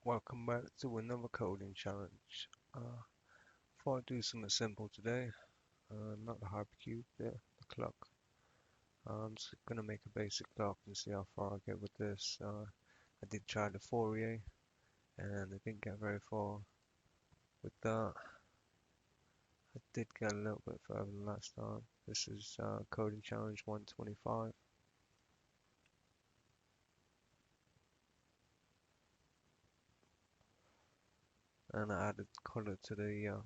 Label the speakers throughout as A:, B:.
A: Welcome back to another coding challenge. Thought I'd do something simple today, not the hypercube, the clock. I'm just gonna make a basic clock and see how far I get with this. I did try the Fourier and I didn't get very far with that. I did get a little bit further than last time. This is coding challenge 125. And I added color to the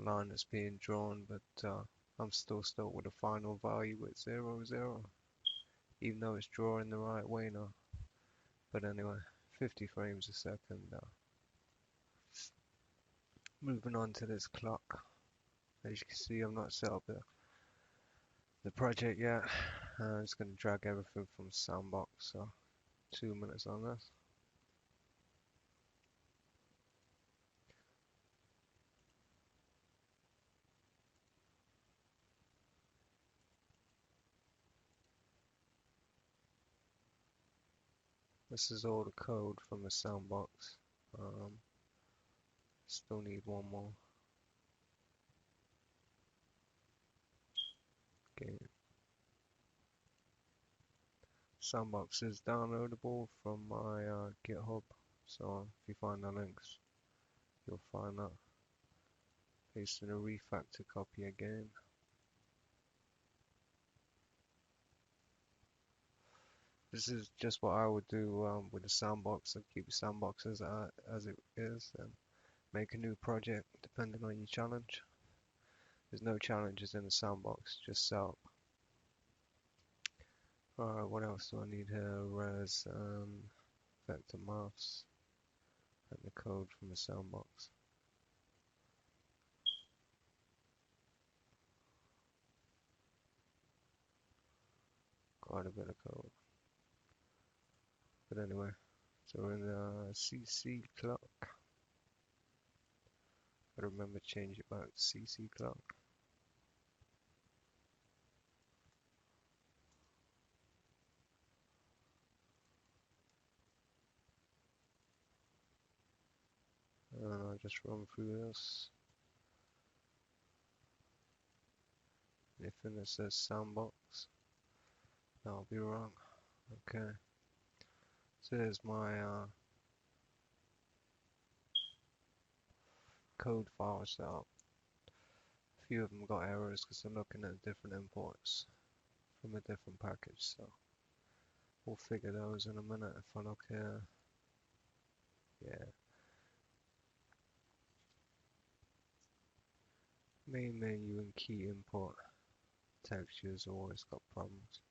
A: line that's being drawn, but I'm still stuck with a final value at 0, 0, even though it's drawing the right way now. But anyway, 50 frames a second. Moving on to this clock. As you can see, I've not set up the project yet. I'm just going to drag everything from Sandbox, so 2 minutes on this. This is all the code from the Sandbox. Still need one more. Okay. Sandbox is downloadable from my GitHub, so if you find the links, you'll find that. Paste in a refactor copy again. This is just what I would do with the sandbox. I'd keep the sandbox as it is and make a new project depending on your challenge. There's no challenges in the sandbox, just setup. Alright, what else do I need here? Res and vector maths and the code from the sandbox. Quite a bit of code. But anyway, so we're in the CC clock. I remember to change it back to CC clock. And I'll just run through this. Anything that says sandbox, that'll be wrong. Okay. So there's my code file set up. A few of them got errors because they're looking at different imports from a different package, so we'll figure those in a minute. If I look here, yeah, main menu and key import textures always got problems.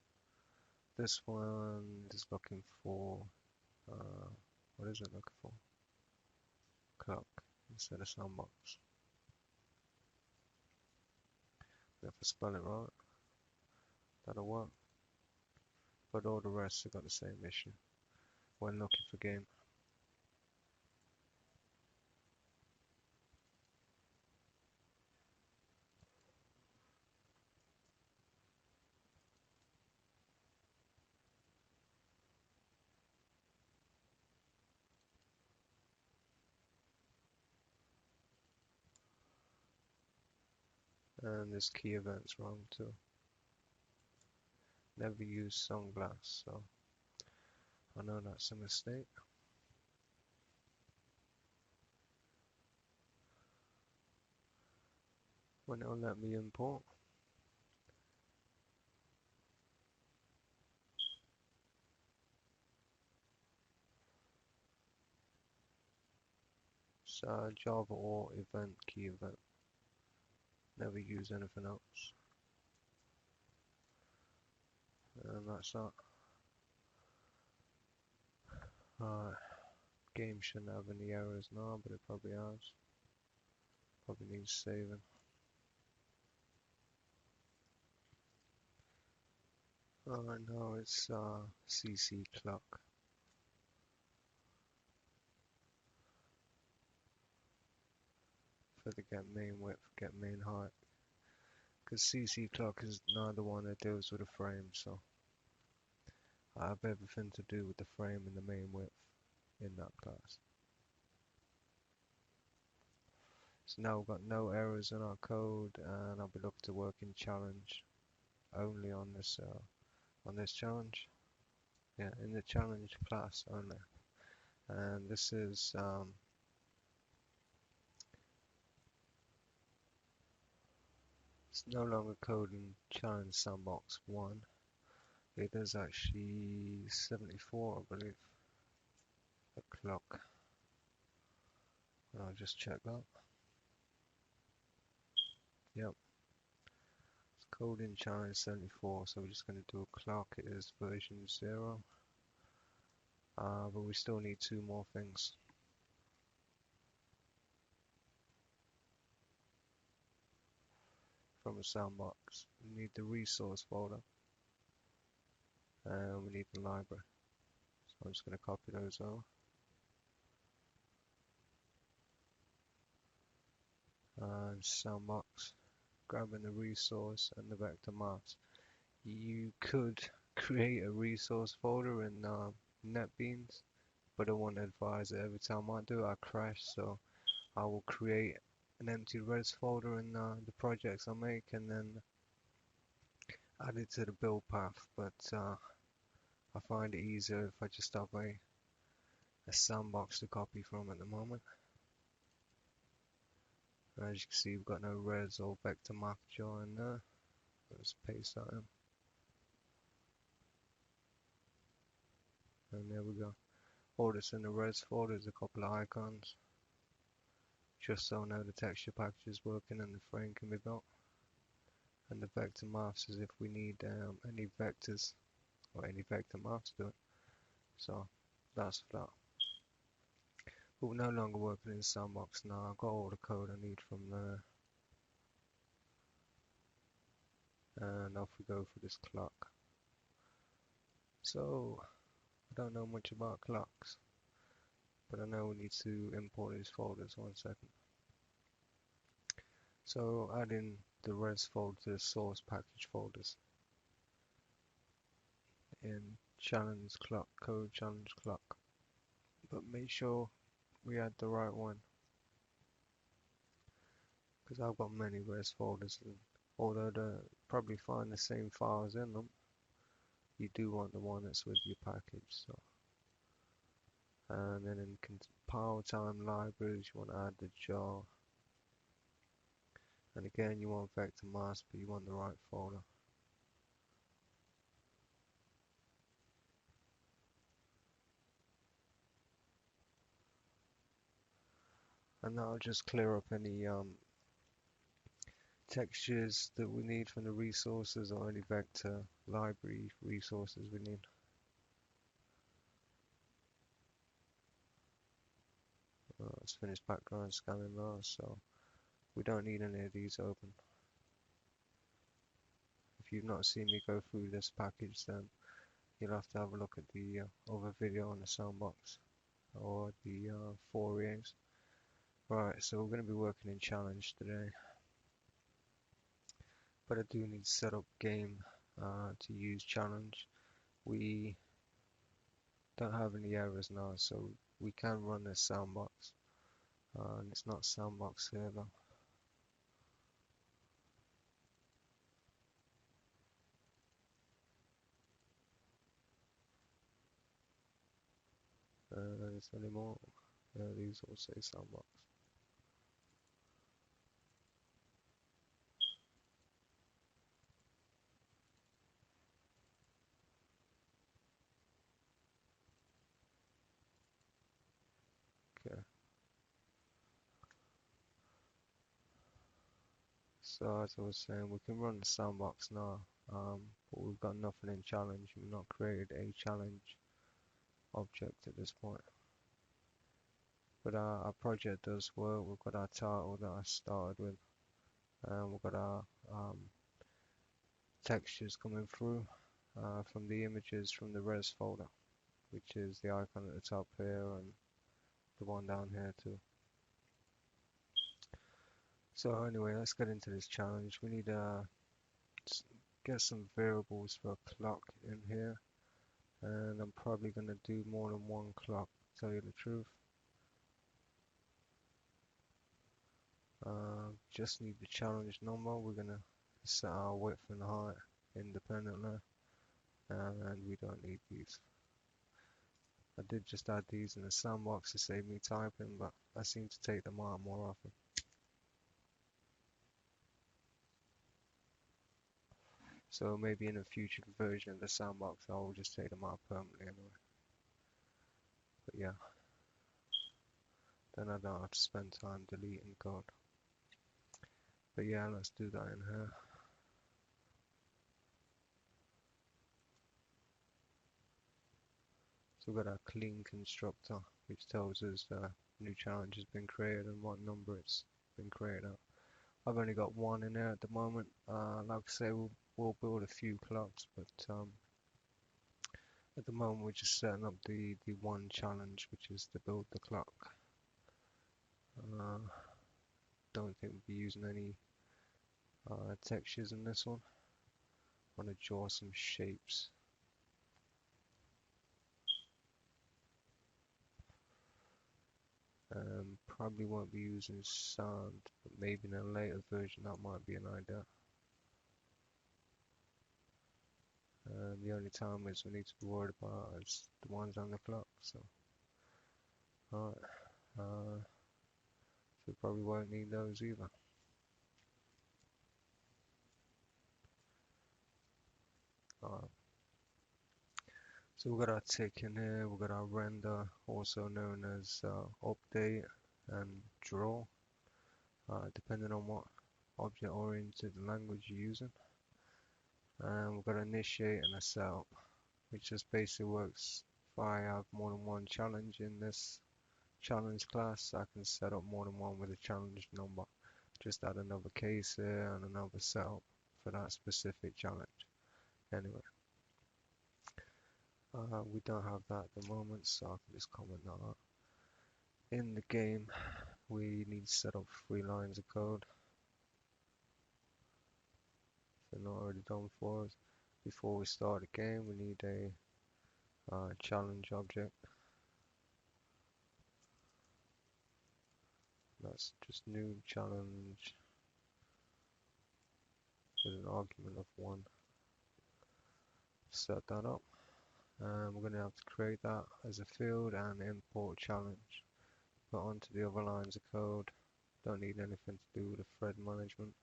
A: This one is looking for what is it looking for? Clock instead of sandbox. If I spell it right, that'll work. But all the rest have got the same issue when looking for game. And this key event's wrong too. Never use sunglass, so I know that's a mistake. When it'll let me import. So Java or event key event. Never use anything else. And that's that. Alright, game shouldn't have any errors now, but it probably has. Probably needs saving. Alright, now it's CC clock. For the get main width, get main height. Because CC clock is now the one that deals with the frame, so I have everything to do with the frame and the main width in that class. So now we've got no errors in our code, and I'll be looking to work in challenge only on this challenge. Yeah, in the challenge class only. And this is it's no longer code in challenge sandbox 1. It is actually 74, I believe. The clock. I'll just check that. Yep. It's code in challenge 74, so we're just going to do a clock. It is version 0. But we still need two more things. From a sandbox. We need the resource folder. And we need the library. So I'm just going to copy those over. And sandbox. Grabbing the resource and the vector maps. You could create a resource folder in NetBeans, but I won't advise it. Every time I do, I crash. So I will create an empty res folder in the projects I make, and then add it to the build path. But I find it easier if I just have a sandbox to copy from at the moment. As you can see, we've got no res or vector map join there. Let's paste that in. And there we go. All that's in the res folder is a couple of icons. Just so now the texture package is working and the frame can be built. And the vector maps is if we need any vectors or any vector maps to it. So that's that. But we're no longer working in sandbox now. I've got all the code I need from there. And off we go for this clock. So I don't know much about clocks, but I know we need to import these folders. 1 second. So add in the res folder to the source package folders in challenge clock, code challenge clock. But make sure we add the right one, because I've got many res folders, and although they probably find the same files in them, you do want the one that's with your package. So, and then in compile time libraries, you want to add the jar, and again you want vector mask, but you want the right folder. And that'll just clear up any textures that we need from the resources or any vector library resources we need. Let's finish background scanning now, so we don't need any of these open. If you've not seen me go through this package, then you'll have to have a look at the other video on the sandbox or the Fouriers. Right, so we're going to be working in challenge today, but I do need to set up game to use challenge. We don't have any errors now, so we can run this sandbox, and it's not sandbox here though. There's any more. These all say sandbox. Okay. So as I was saying, we can run the sandbox now, but we've got nothing in challenge. We've not created a challenge object at this point. But our project does work. We've got our title that I started with, and we've got our textures coming through from the images from the res folder, which is the icon at the top here and the one down here too. So anyway, let's get into this challenge. We need to get some variables for a clock in here, and I'm probably going to do more than one clock, to tell you the truth. Just need the challenge number. We're gonna set our width and height independently, and we don't need these. I did just add these in the sandbox to save me typing, but I seem to take them out more often. So maybe in a future version of the sandbox, I'll just take them out permanently anyway. But yeah, then I don't have to spend time deleting code. But yeah, let's do that in here. So we've got our clean constructor, which tells us the new challenge has been created and what number it's been created at. I've only got one in there at the moment. Like I say, we'll build a few clocks, but at the moment we're just setting up the one challenge, which is to build the clock. Don't think we'll be using any textures in this one. I want to draw some shapes. Probably won't be using sand, but maybe in a later version that might be an idea. The only time is we need to be worried about is the ones on the clock. So, alright, so we probably won't need those either. Alright. So we've got our tick in here, we've got our render, also known as update and draw, depending on what object-oriented language you're using. And we've got initiate and a setup, which just basically works if I have more than one challenge in this challenge class. I can set up more than one with a challenge number. Just add another case here and another setup for that specific challenge. Anyway, we don't have that at the moment, so I can just comment that out. In the game, we need to set up 3 lines of code. If they're not already done for us. Before we start the game, we need a challenge object. That's just new challenge with an argument of 1. Set that up. And we're going to have to create that as a field and import challenge. Put onto the other lines of code. Don't need anything to do with the thread management.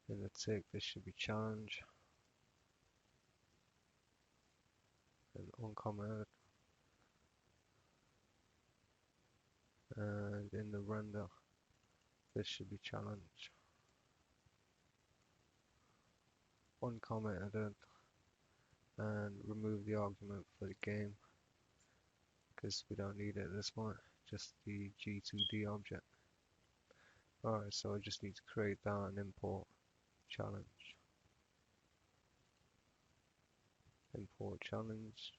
A: In the tick, this should be challenge. And uncommented. And in the render, this should be challenge. Uncommented. And remove the argument for the game, because we don't need it at this point, just the G2D object. Alright, so I just need to create that and import challenge. Import challenge.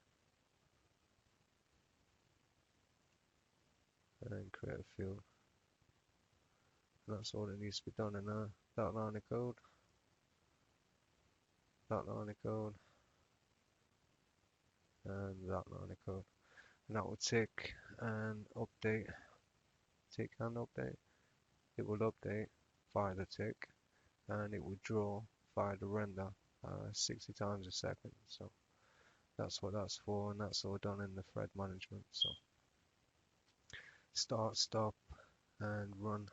A: And then create a field. And that's all that needs to be done in there. That line of code. That line of code. And that line of code. And that will tick and update. Tick and update. It will update via the tick, and it will draw via the render 60 times a second. So that's what that's for, and that's all done in the thread management. So start, stop, and run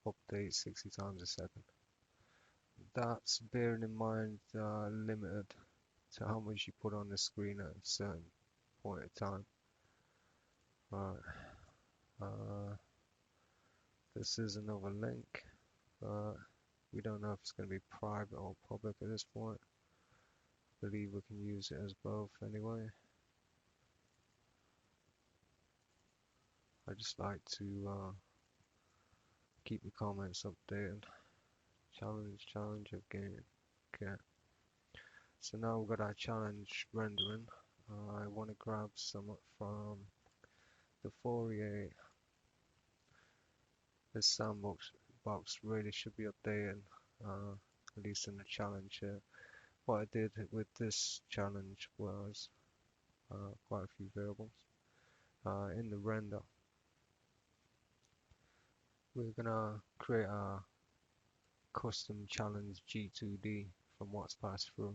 A: update 60 times a second. That's bearing in mind limited to how much you put on the screen at a certain point in time. Alright. This is another link. We don't know if it's going to be private or public at this point. I believe we can use it as both anyway. I just like to keep the comments updated. Challenge of game. Okay. So now we've got our challenge rendering. I want to grab some from the Fourier. This sandbox really should be updated, at least in the challenge here. What I did with this challenge was quite a few variables. In the render, we're gonna create a custom challenge G2D from what's passed through.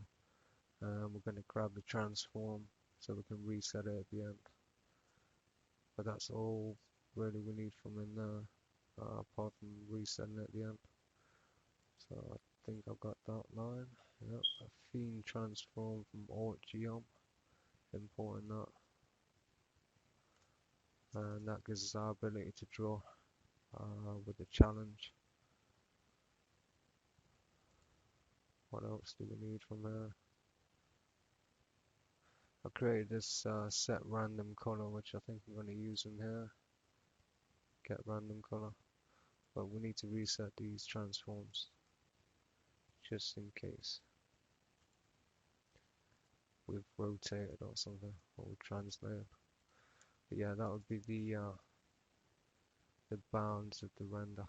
A: We're gonna grab the transform so we can reset it at the end. But that's all really we need from in there, apart from resetting it at the end. So I think I've got that line. Yep, a theme transform from Alt Geom, importing that. And that gives us our ability to draw with the challenge. What else do we need from there? I created this set random color, which I think I'm going to use in here. Get random color. But we need to reset these transforms just in case we've rotated or something, or we've translated. But yeah, that would be the bounds of the render.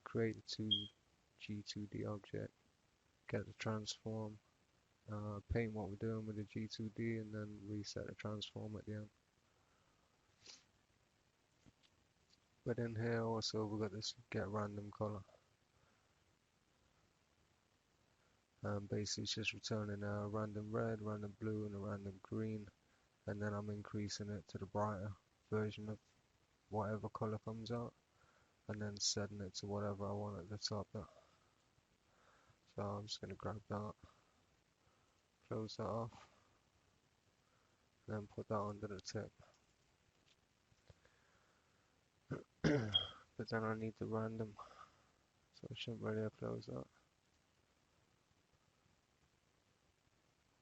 A: Create a G2D object, get the transform, paint what we're doing with the G2D, and then reset the transform at the end. But in here also we've got this get random color. Basically it's just returning a random red, random blue, and a random green, and then I'm increasing it to the brighter version of whatever color comes out, and then setting it to whatever I want at the top there. So I'm just going to grab that, close that off, and then put that under the tip. But then I need the random, so I shouldn't really have closed that.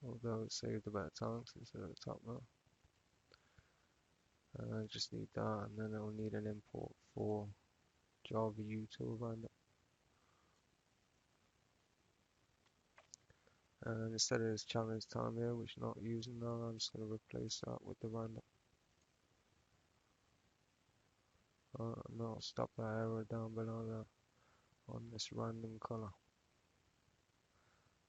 A: Although it saved a bit of time since it's at the top now. I just need that, and then I'll need an import for Java util random. And instead of this challenge time here, which I'm not using now, I'm just going to replace that with the random. And I'll stop that arrow down below there on this random color.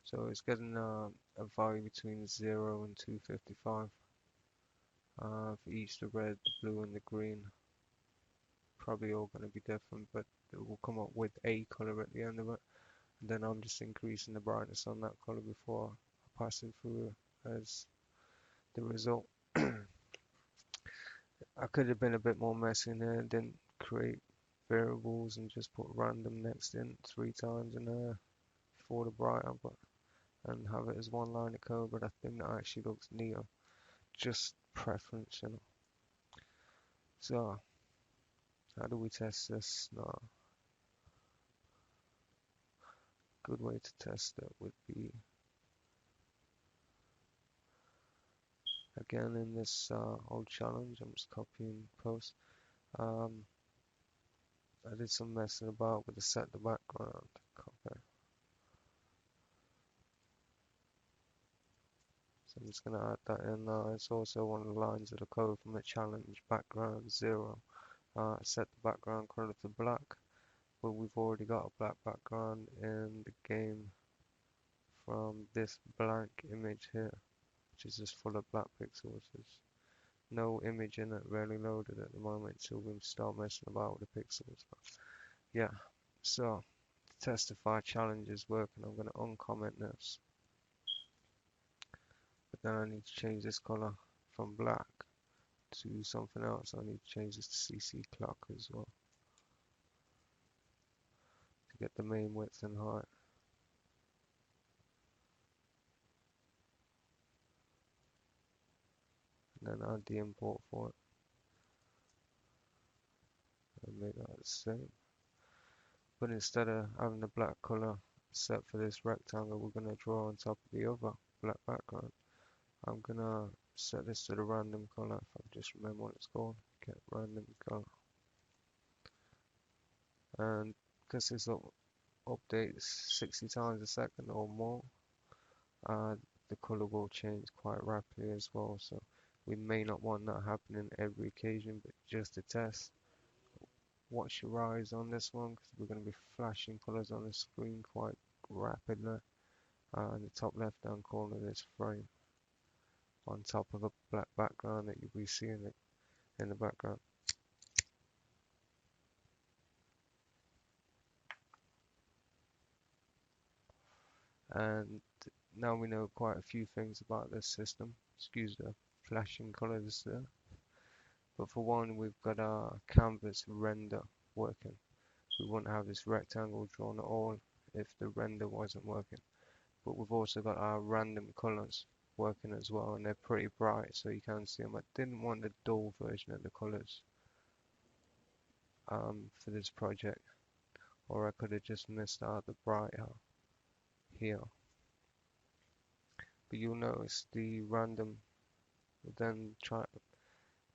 A: So it's getting a value between 0 and 255 for each, the red, the blue, and the green. Probably all going to be different, but it will come up with a color at the end of it. And then I'm just increasing the brightness on that color before passing through as the result. I could have been a bit more messy in there, didn't create variables and just put random next in 3 times in there for the brighter, but and have it as one line of code, but I think that actually looks neater. Just preference, you know. So how do we test this now? Good way to test it would be again in this old challenge. I'm just copying post. I did some messing about with the set the background. Copy. So I'm just going to add that in now. It's also one of the lines of the code from the challenge background 0. Set the background color to black, but we've already got a black background in the game from this blank image here, which is just full of black pixels. There's no image in it really loaded at the moment, so we start messing about with the pixels. But yeah, so to test if our challenge is working, I'm going to uncomment this. But then I need to change this color from black to something else. I need to change this to CC clock as well to get the main width and height. And then add the import for it and make that the same. But instead of having the black color set for this rectangle we're going to draw on top of the other black background, I'm going to set this to the random color. If I just remember what it's called, get random color. And because this updates 60 times a second or more, the color will change quite rapidly as well. So we may not want that happening every occasion, but just to test, watch your eyes on this one because we're going to be flashing colors on the screen quite rapidly. In the top left hand corner of this frame, on top of a black background that you'll be seeing in the background. And now we know quite a few things about this system. Excuse the flashing colors there. But for one, we've got our canvas render working. We wouldn't have this rectangle drawn at all if the render wasn't working. But we've also got our random colors working as well, and they're pretty bright, so you can see them. I didn't want the dull version of the colors for this project, or I could have just missed out the bright here. But you'll notice the random will then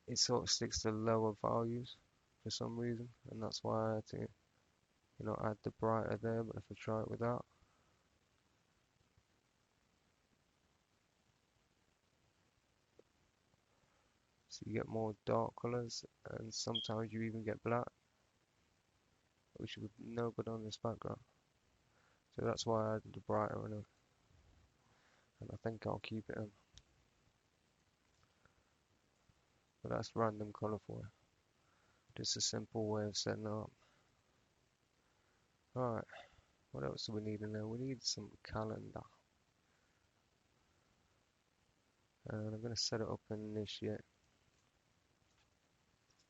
A: it sort of sticks to lower values for some reason, and that's why I had to, add the brighter there. But if I try it without, so you get more dark colors, and sometimes you even get black, which would no good on this background. So that's why I added the brighter one in, and I think I'll keep it in. But that's random color for you. Just a simple way of setting it up. Alright, what else do we need in there? We need some calendar. And I'm going to set it up and initiate.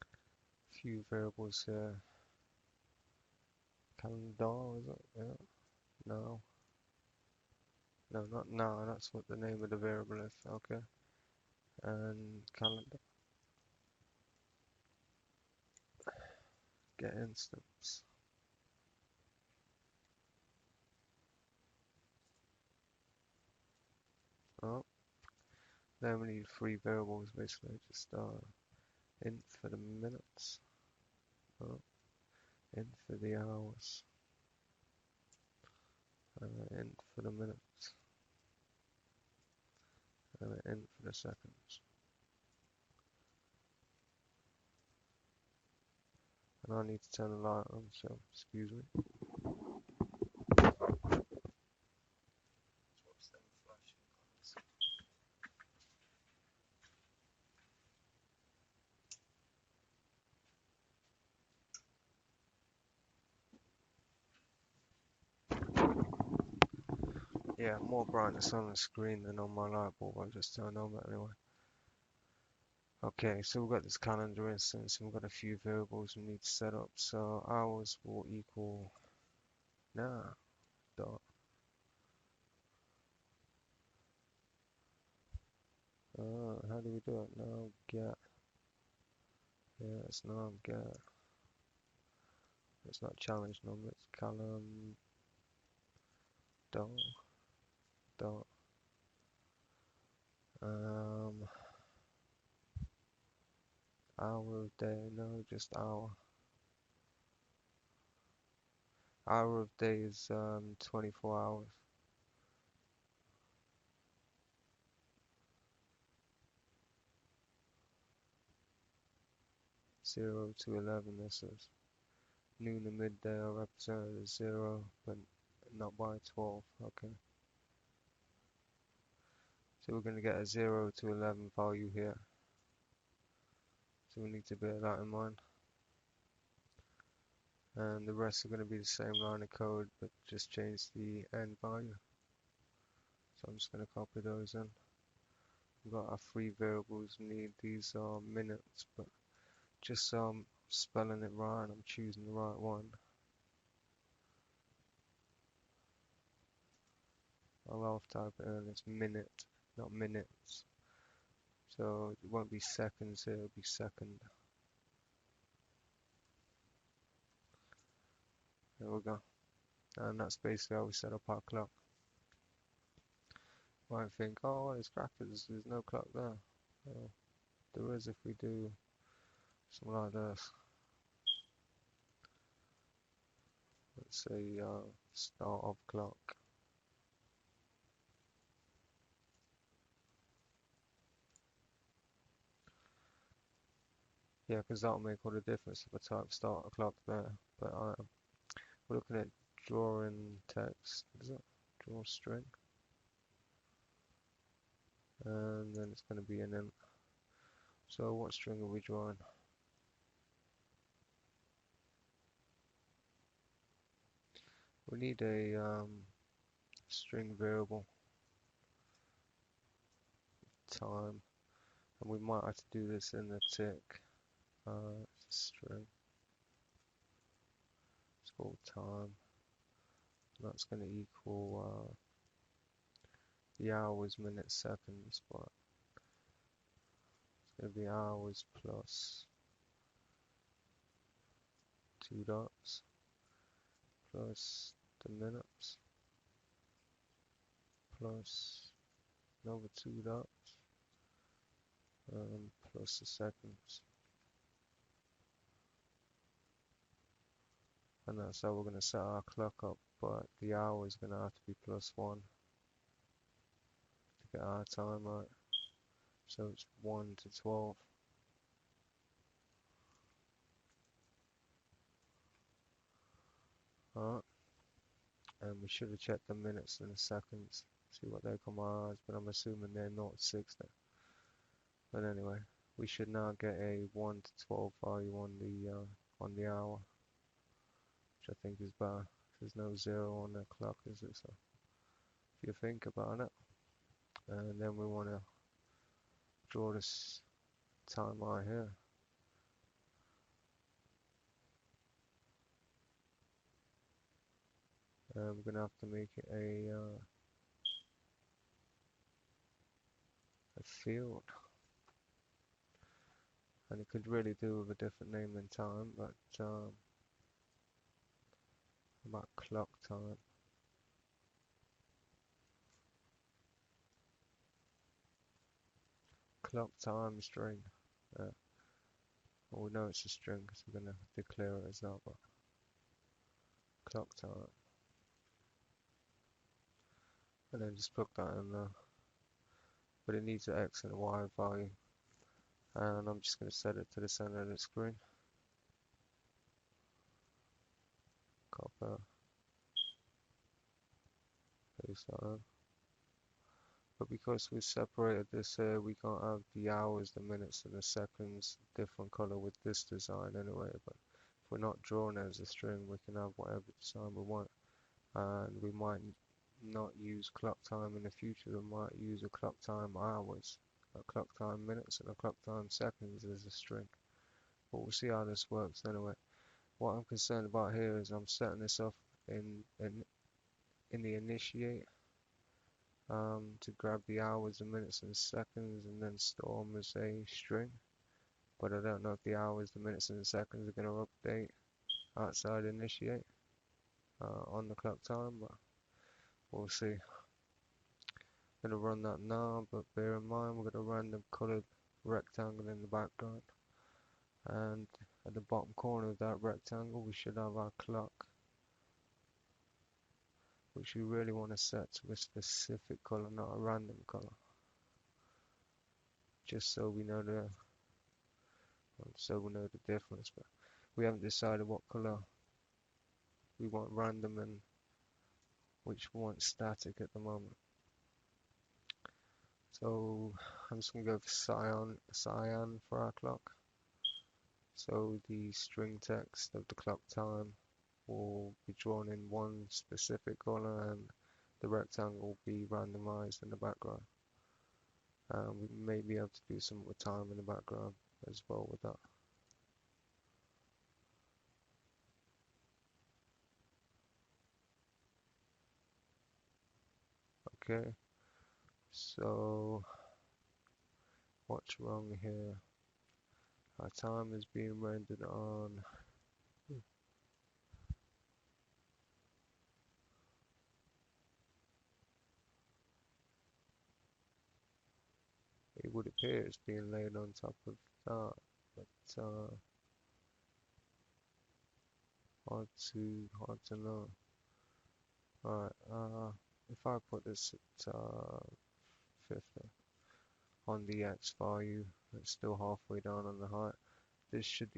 A: A few variables here. Calendar, is it? Yeah. No. No, not now. That's what the name of the variable is. Okay. And calendar. Get instance. Oh. Then we need three variables basically. Just int for the minutes. Oh. Int for the hours. Int for the minutes. And int for the seconds. And I need to turn the light on, so excuse me. Yeah, more brightness on the screen than on my light bulb. I've just turned on that anyway. Okay, so we've got this calendar instance and we've got a few variables we need to set up. So hours will equal dot. How do we do it? Now get. Yeah, it's now get. It's not challenge number, it's column dot. Hour of day, no, just hour. Hour of day is 24 hours. Zero to 11, this is. Noon and midday are represented as 0, but not by 12. Okay. So we're going to get a 0 to 11 value here. So we need to bear that in mind. And the rest are going to be the same line of code, but just change the end value. So I'm just going to copy those in. We've got our three variables we need. These are minutes, but just so I'm spelling it right and I'm choosing the right one, I'll half type it in. It's minute, not minutes. So it won't be seconds here, it'll be second. There we go. And that's basically how we set up our clock. You might think, oh, it's crackers, there's no clock there. Well, there is if we do something like this. Let's say start of clock. Yeah, because that'll make all the difference if I type start a clock there. But we're looking at drawing text. What is it? Draw string. And then it's going to be an int. So what string are we drawing? We need a string variable time, and we might have to do this in the tick. String, it's called time. That's going to equal the hours, minutes, seconds, but it's going to be hours plus 2 dots plus the minutes plus another 2 dots plus the seconds. And that's how we're going to set our clock up, but the hour is going to have to be +1 to get our time right. So it's 1 to 12. Alright, and we should have checked the minutes and the seconds, see what they come out as, but I'm assuming they're not 6 then. But anyway, we should now get a 1 to 12 value on the hour, which I think is better. There's no 0 on the clock, is it? So if you think about it, and then we want to draw this time right here. And we're going to have to make it a field. And it could really do with a different name than time, but about clock time. Clock time string. Well, we know it's a string because we're going to declare it as that, but clock time. And then just plug that in there. But it needs an X and a Y value. And I'm just going to set it to the center of the screen. Copy. Paste that in. But because we separated this here, we can't have the hours, the minutes, and the seconds different color with this design anyway. But if we're not drawing it as a string, we can have whatever design we want. And we might not use clock time in the future. We might use a clock time hours, a clock time minutes, and a clock time seconds as a string. But we'll see how this works anyway. What I'm concerned about here is I'm setting this up in the initiate. To grab the hours, the minutes, and seconds, and then store them as a string. But I don't know if the hours, the minutes, and the seconds are going to update outside initiate on the clock time, but we'll see. I'm going to run that now, but bear in mind we're going to run the colored rectangle in the background. And at the bottom corner of that rectangle, we should have our clock, which we really want to set to a specific color, not a random color. Just so we know the difference. But we haven't decided what color we want random and which we want static at the moment. So I'm just gonna go for cyan for our clock. So the string text of the clock time will be drawn in one specific color, and the rectangle will be randomized in the background. We may be able to do some with time in the background as well with that. Okay, so what's wrong here? Our time is being rendered on it would appear it's being laid on top of that, but hard to know. Alright, if I put this at 50 on the X value, it's still halfway down on the height. This should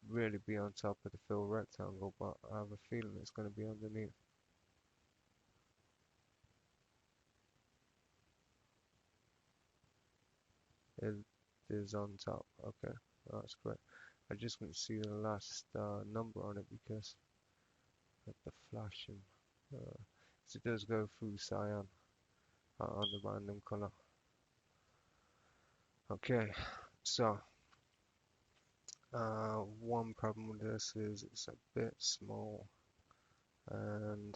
A: really be on top of the fill rectangle, but I have a feeling it's going to be underneath. It is on top. Okay, that's correct. I just want to see the last number on it because of the flashing. because it does go through cyan on the random color. Okay, so one problem with this is it's a bit small and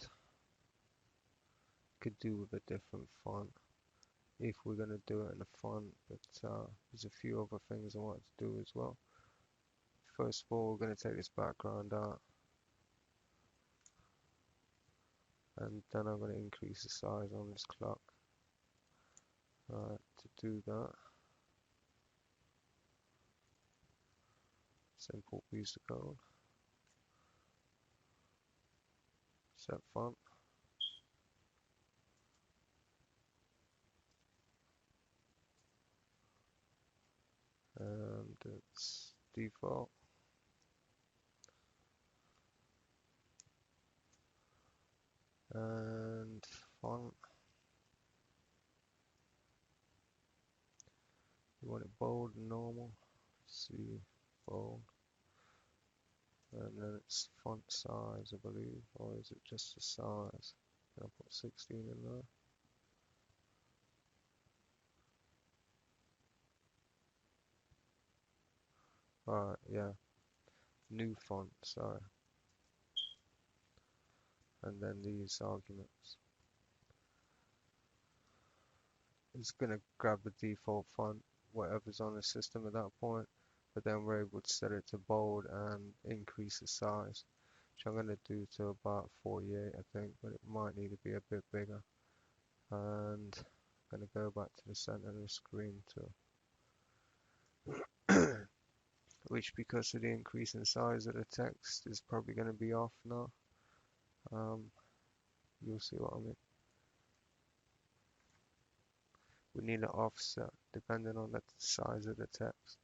A: could do with a different font if we're going to do it in a font, but there's a few other things I want to do as well. First of all, we're going to take this background out, and then I'm going to increase the size on this clock. To do that, simple piece of code, set font, and it's default, and font, you want it bold and normal, see, bold, and then it's font size, I believe, or is it just the size? I'll put 16 in there. Alright, yeah, new font, sorry, and then these arguments. It's going to grab the default font, whatever's on the system at that point, but then we're able to set it to bold and increase the size, which I'm going to do to about 48, I think, but it might need to be a bit bigger. And I'm going to go back to the center of the screen too, which because of the increase in size of the text is probably going to be off now. You'll see what I mean. We need an offset depending on the size of the text.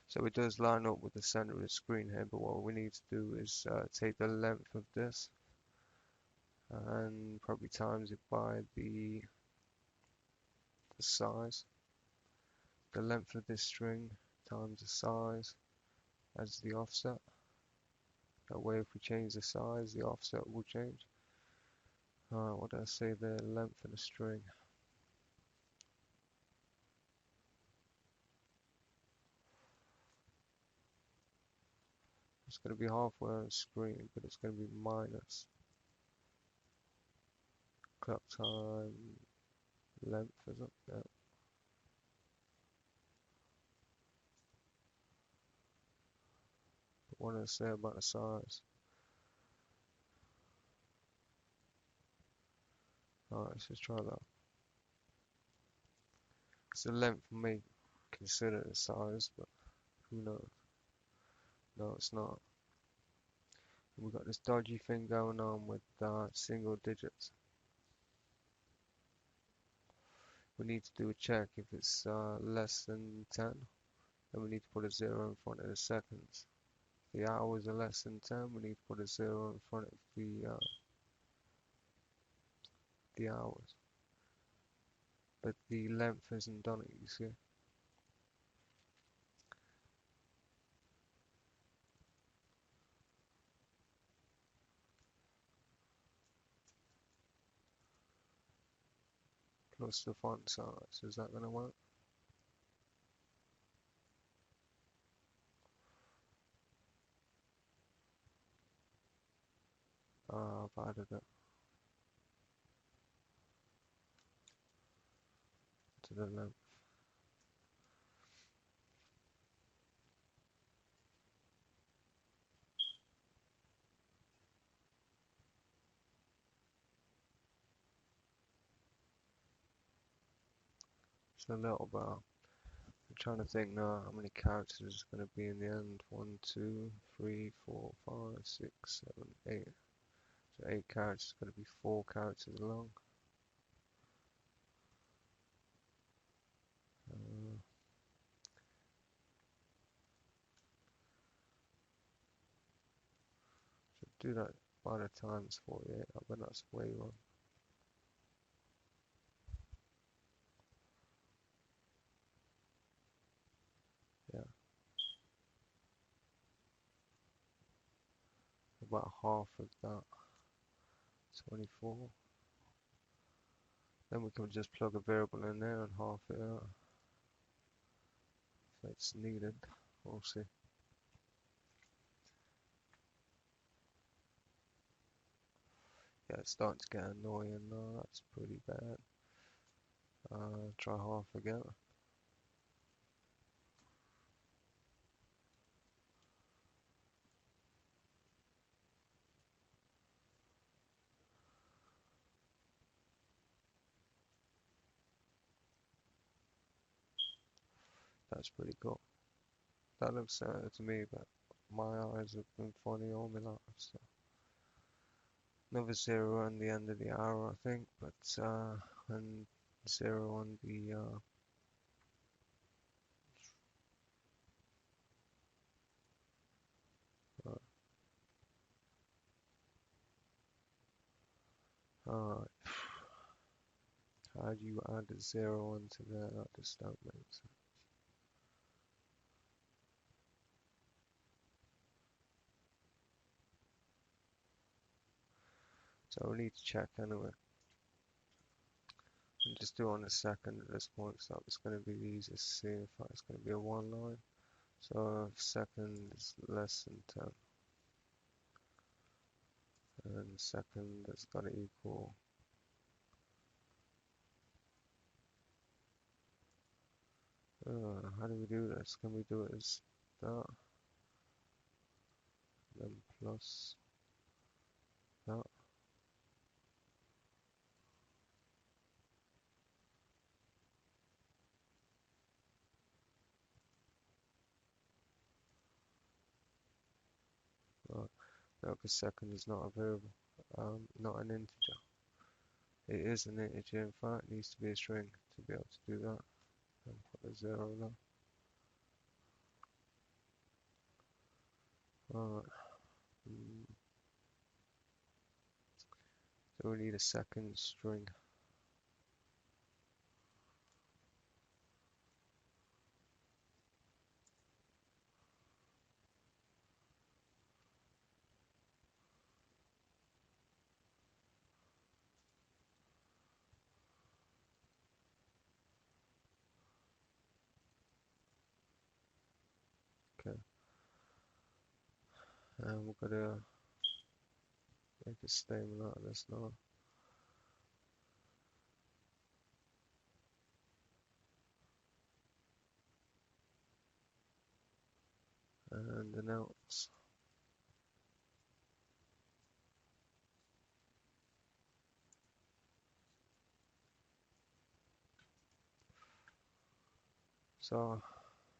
A: So it does line up with the center of the screen here, but what we need to do is take the length of this and probably times it by the size. The length of this string times the size as the offset. That way if we change the size, the offset will change. What did I say? The length of the string. It's going to be halfway on the screen, but it's going to be minus clock time length, is it? Yeah. What did I say about the size? Alright, let's just try that. So the length may consider the size, but who knows? No, it's not. We've got this dodgy thing going on with single digits. We need to do a check. If it's less than 10, then we need to put a 0 in front of the seconds. If the hours are less than 10, we need to put a 0 in front of the hours. But the length isn't done it, you see. Plus the font size, is that going to work? I've added it to the length. It's a little bit. I'm trying to think now how many characters is going to be in the end. 1, 2, 3, 4, 5, 6, 7, 8. So 8 characters is going to be 4 characters long. Should do that by the times 48. I bet that's way wrong. Yeah. about half of that, 24. Then we can just plug a variable in there and half it out if it's needed. We'll see. Yeah, it's starting to get annoying now. That's pretty bad. Try half again. That's pretty cool. That looks to me, but my eyes have been funny all my life. So another 0 on the end of the arrow, I think, but and 0 on the uh, how do you add a 0 onto there? That just don't make sense. So we need to check anyway. And just do on a second at this point, so it's going to be the easiest to see if it's going to be a one line. So if second is less than 10, and second is going to equal how do we do this? Can we do it as that, then plus that? Right. No, because second is not a variable, not an integer. It is an integer, in fact, it needs to be a string to be able to do that. And put a 0 there. Alright. So we need a second string. Okay. And we're gonna make a statement out of this now. And an else. So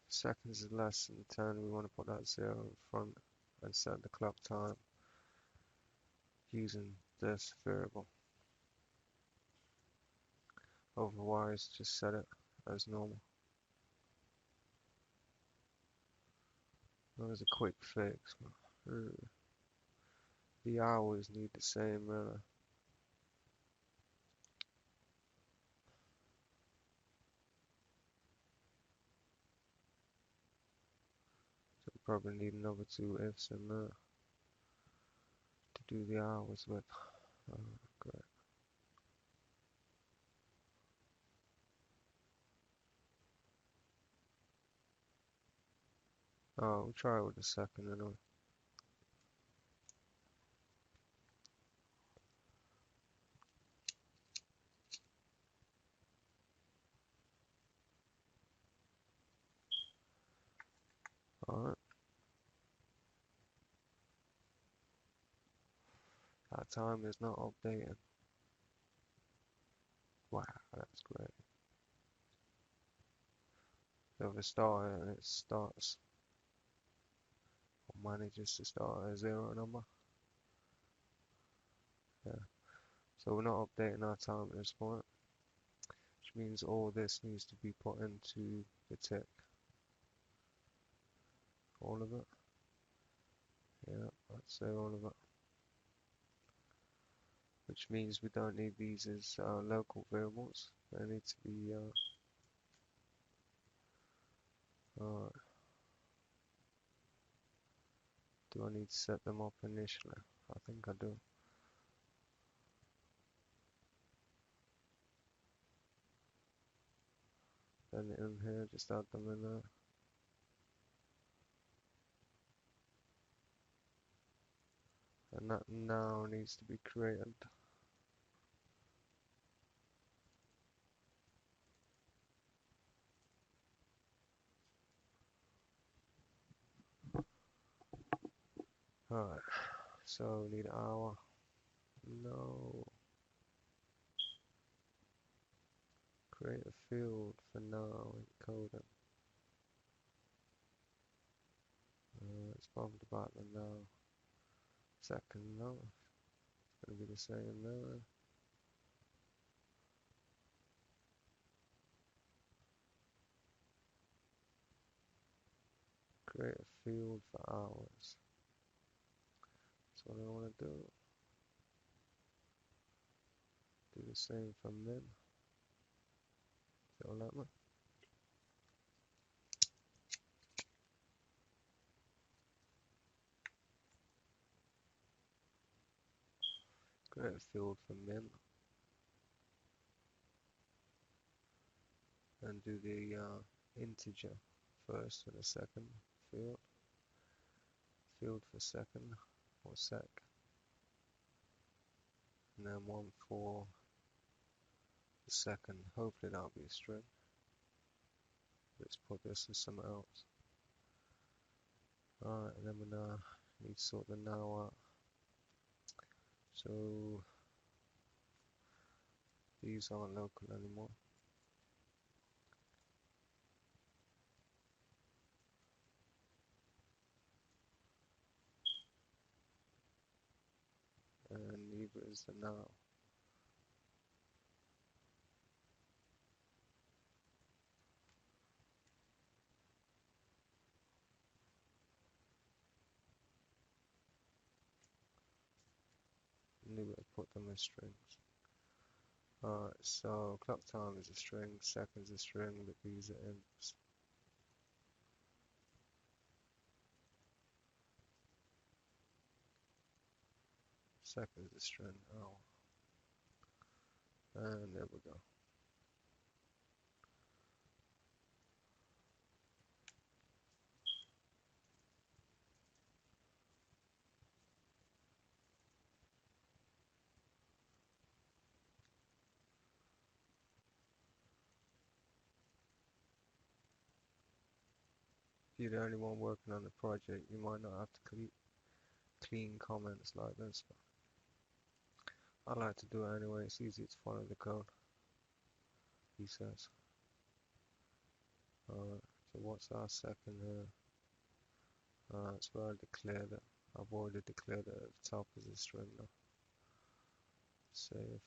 A: seconds is less than 10, we want to put that 0 in front and set the clock time using this variable. Otherwise, just set it as normal. That was a quick fix. The hours need the same, really. So we probably need another 2 ifs in there to do the hours with. Great. Oh, we'll try it with a second anyway. Alright. That time is not updating. Wow, that's great. So if I start and it starts, or manages to start at a 0 number. Yeah. So we're not updating our time at this point, which means all this needs to be put into the tick. All of it. Yeah, let's say all of it. Which means we don't need these as local variables. They need to be Do I need to set them up initially? I think I do. Then in here, just add them in there. And that now needs to be created. Alright, so we need hour. No. Create a field for now in coding. It's bothered about the now. Second now. It's going to be the same there. Create a field for hours. That's what I want to do. Do the same for min. That'll let me. Create a field for min. And do the integer first for the second field. Field for second or sec. And then one for the second. Hopefully that'll be a string. Let's put this as something else. Alright, and then we now need to sort the now out. So these aren't local anymore. And neither is the now. Knew I put them as strings. Alright, so clock time is a string, seconds a string, but these are ints. Seconds a string, oh. And there we go. If you're the only one working on the project, you might not have to clean comments like this. But I like to do it anyway, it's easy to follow the code, he says. Alright, so what's our second here? That's where I declared it. I've already declared it at the top as a string now. Save.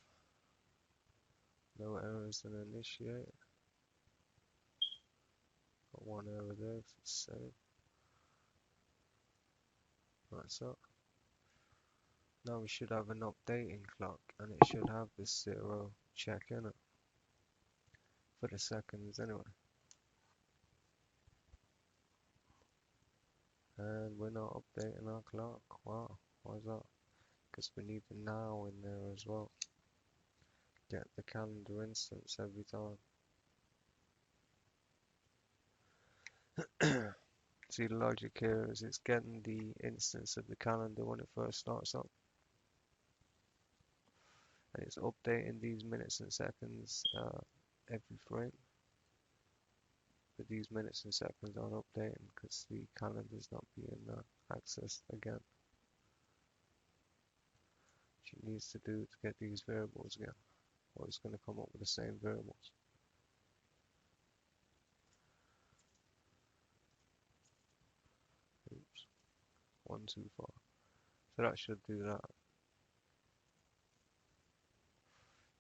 A: No errors and initiate. Got one error there, so save. Right, so now we should have an updating clock, and it should have this 0 check in it for the seconds anyway. And we're not updating our clock. Wow, why is that? Because we need the now in there as well. Get the calendar instance every time. See, the logic here is it's getting the instance of the calendar when it first starts up. And it's updating these minutes and seconds every frame. But these minutes and seconds aren't updating because the calendar's not being accessed again. Which it needs to do to get these variables again, or it's going to come up with the same variables. Oops, 1, 2, 4. So that should do that.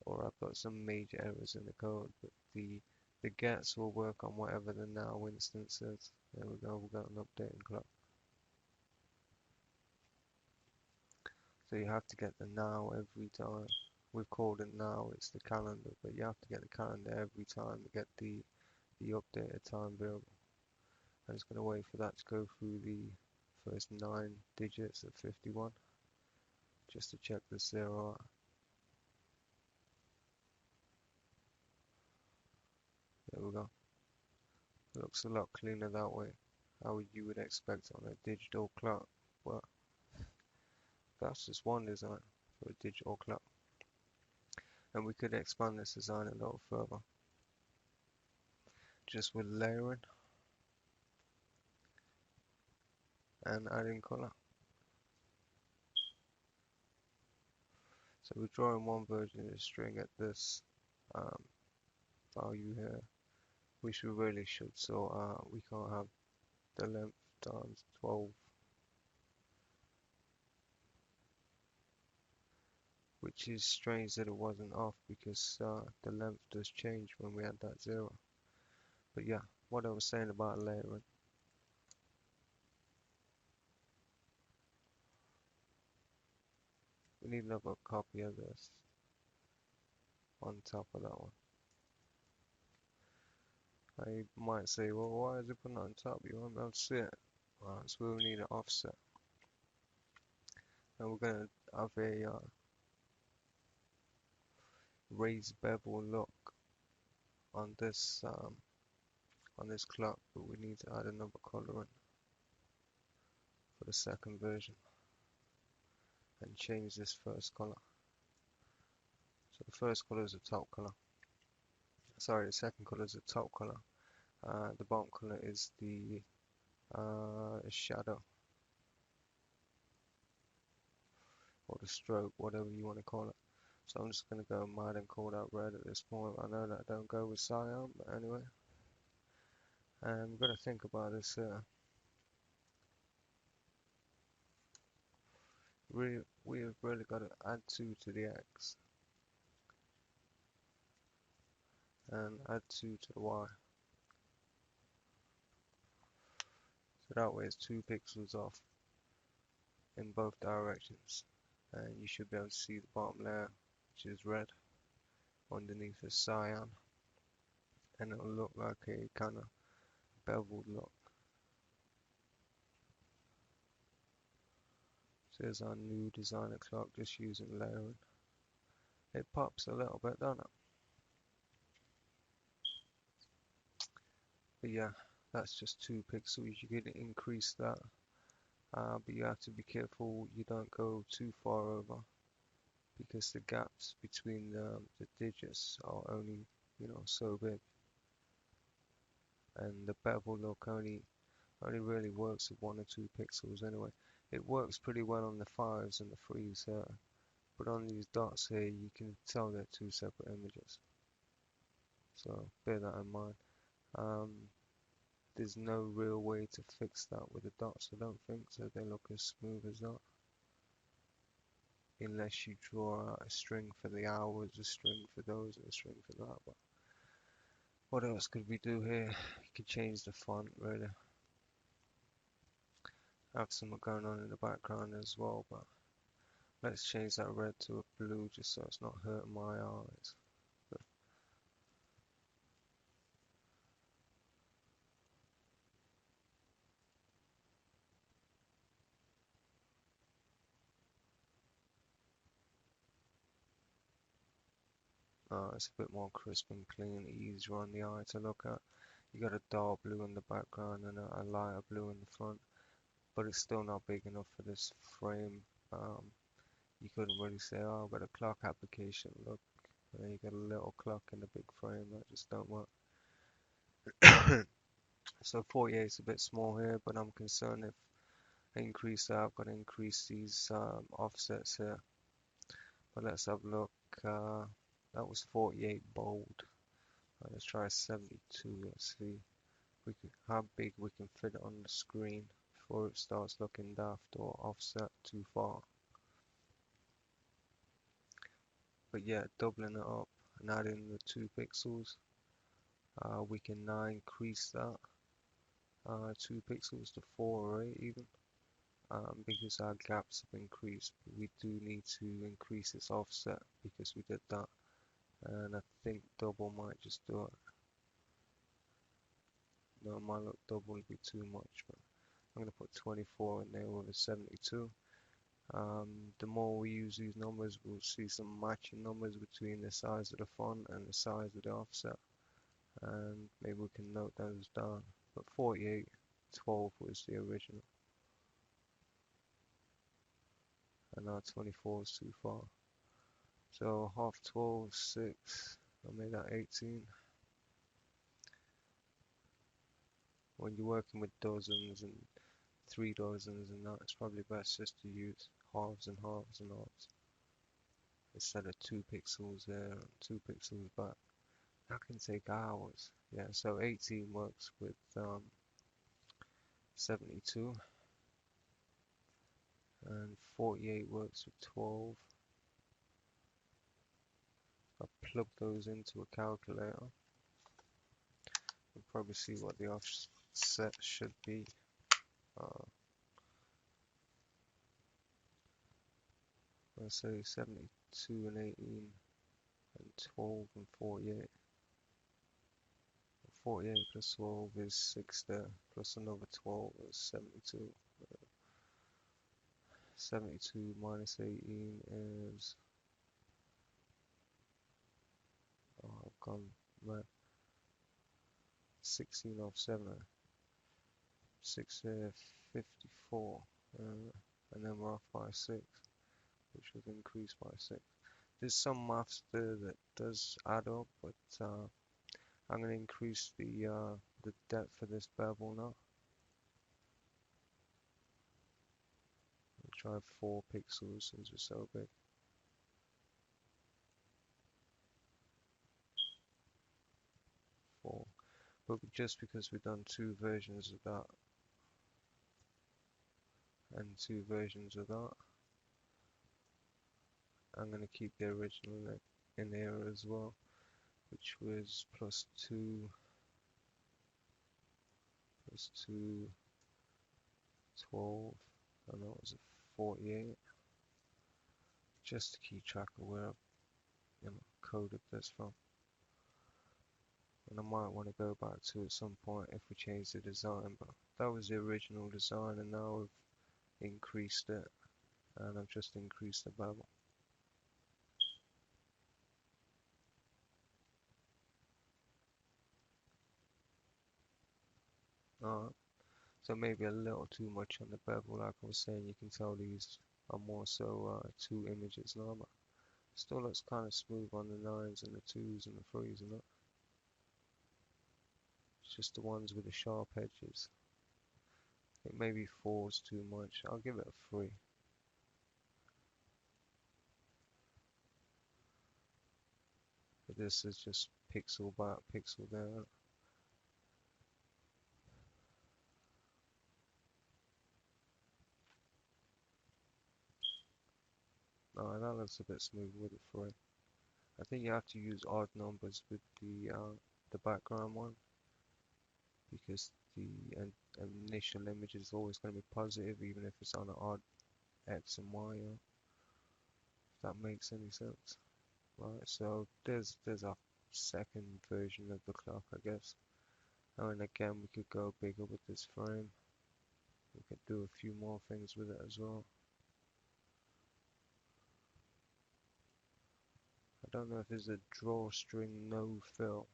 A: Or I've got some major errors in the code, but the gets will work on whatever the now instance is. There we go, we've got an updating clock. So you have to get the now every time. We've called it now, it's the calendar, but you have to get the calendar every time to get the updated time variable. I'm just going to wait for that to go through the first 9 digits at 51, just to check the 0 out. There we go. It looks a lot cleaner that way. How you would expect on a digital clock, but that's just one design for a digital clock. And we could expand this design a little further, just with layering and adding color. So we're drawing one version of the string at this value here, which we really should sort out. We can't have the length times 12, which is strange that it wasn't off, because the length does change when we add that 0. But yeah, what I was saying about layering. We need another copy of this on top of that one. I might say, well, why is it put on top? You won't be able to see it. So we'll need an offset. And we're going to have a raised bevel look on this clock, but we need to add another color in for the second version and change this first color. So the first color is the top color. Sorry, the second color is the top color. The bottom color is the shadow or the stroke, whatever you want to call it. So I'm just going to go mad and call that red at this point. I know that I don't go with cyan, but anyway. And we've got to think about this here. We have really got to add 2 to the X and add 2 to the Y. So that way it's 2 pixels off in both directions. And you should be able to see the bottom layer, which is red, underneath is cyan. And it'll look like a kind of beveled look. So here's our new designer clock, just using layering. It pops a little bit, doesn't it? But yeah, that's just 2 pixels. You can increase that, but you have to be careful you don't go too far over, because the gaps between the digits are only, so big. And the bevel look only really works with 1 or 2 pixels anyway. It works pretty well on the 5s and the 3s here, but on these dots here you can tell they're 2 separate images. So bear that in mind. There's no real way to fix that with the dots, I don't think, so they look as smooth as that. Unless you draw out a string for the hours, a string for those, and a string for that. But what else could we do here? You could change the font, really. Have something going on in the background as well, but let's change that red to a blue just so it's not hurting my eyes. It's a bit more crisp and clean, easier on the eye to look at. You got a dark blue in the background and a lighter blue in the front, but it's still not big enough for this frame. You couldn't really say, oh, I've got a clock application, look, and then you got a little clock in the big frame. That just don't work. So 48 is a bit small here, but I'm concerned if I increase that, I've got to increase these offsets here. But let's have a look. That was 48 bold. Let's try 72. Let's see how big we can fit it on the screen before it starts looking daft or offset too far. But yeah, doubling it up and adding the 2 pixels, we can now increase that 2 pixels to 4 or 8 even, because our gaps have increased. But we do need to increase this offset because we did that, and I think double might just do it. No, it might look double would be too much, but I'm going to put 24 in there with a 72. The more we use these numbers, we'll see some matching numbers between the size of the font and the size of the offset, and maybe we can note those down. But 48, 12 was the original, and now 24 is too far. So half 12, 6, I made that 18. When you're working with dozens and 3 dozens and that, it's probably best just to use halves and halves and halves instead of 2 pixels there and 2 pixels back. That can take hours. Yeah, so 18 works with 72, and 48 works with 12. I plug those into a calculator. You'll probably see what the offset should be. Let's say 72 and 18 and 12 and 48. 48 plus 12 is 6 there, plus another 12 is 72. 72 minus 18 is, oh, I've gone mad. 16 off 7, 6 there, 54, and then we're off by 6, which would increase by 6. There's some maths there that does add up, but I'm going to increase the depth of this bevel now. I'll try 4 pixels since it's so big. But just because we've done 2 versions of that and 2 versions of that, I'm going to keep the original in there as well, which was plus 2 plus 2, 12, and that was a 48, just to keep track of where I've coded this from. And I might want to go back to at some point if we change the design, but that was the original design, and now we've increased it, and I've just increased the bevel. So maybe a little too much on the bevel, like I was saying. You can tell these are more so 2 images now, but still looks kind of smooth on the 9s and the 2s and the 3s and that. It's just the ones with the sharp edges. I think maybe 4 is too much. I'll give it a 3. But this is just pixel back, pixel there. No, that looks a bit smooth with the 3. I think you have to use odd numbers with the background one, because the initial image is always going to be positive, even if it's on an odd X and Y. If that makes any sense. Right, so there's a second version of the clock, I guess. And again, we could go bigger with this frame. We could do a few more things with it as well. I don't know if there's a drawstring no fill.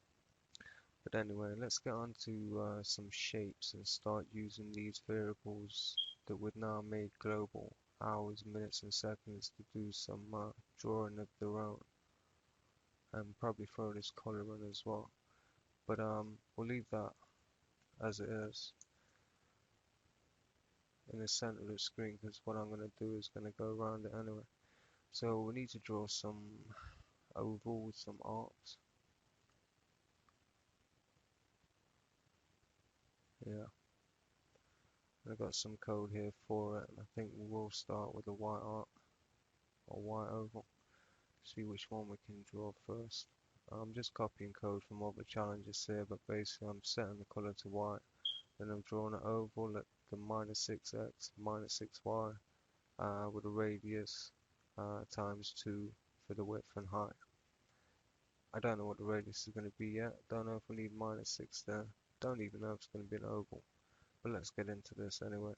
A: But anyway, let's get on to some shapes and start using these variables that we've now made global, hours, minutes and seconds, to do some drawing of their own. And probably throw this color in as well. But we'll leave that as it is in the center of the screen, because what I'm going to do is going to go around it anyway. So we need to draw some oval with some arcs. Yeah, I've got some code here for it, and I think we'll start with a white arc or white oval. See which one we can draw first. I'm just copying code from other challenges here, but basically I'm setting the color to white, then I'm drawing an oval at the -6x, -6y with a radius times 2 for the width and height. I don't know what the radius is going to be yet. Don't know if we need -6 there. Don't even know if it's going to be an oval. but let's get into this anyway.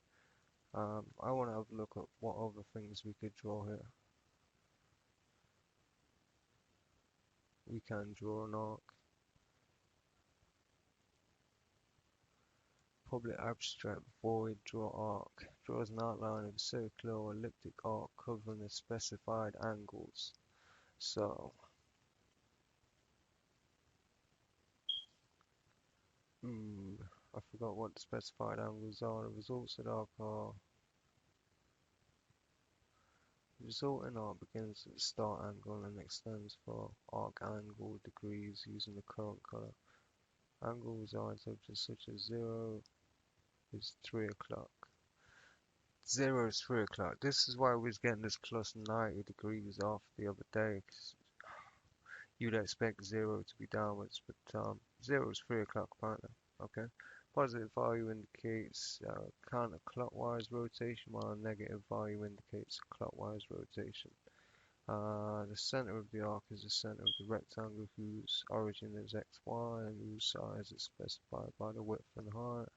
A: I want to have a look at what other things we could draw here. We can draw an arc. Public abstract void draw arc. Draws an outline of a circular or elliptic arc covering the specified angles. So, I forgot what the specified angles are. The results of the arc are. The resulting arc begins at the start angle and extends for arc angle degrees using the current color. Angle resides objects such as 0 is 3 o'clock. 0 is 3 o'clock. This is why we was getting this plus 90 degrees off the other day. Cause you'd expect 0 to be downwards, but 0 is 3 o'clock apparently. Okay. Positive value indicates counterclockwise rotation, while negative value indicates clockwise rotation. The center of the arc is the center of the rectangle whose origin is xy and whose size is specified by the width and height.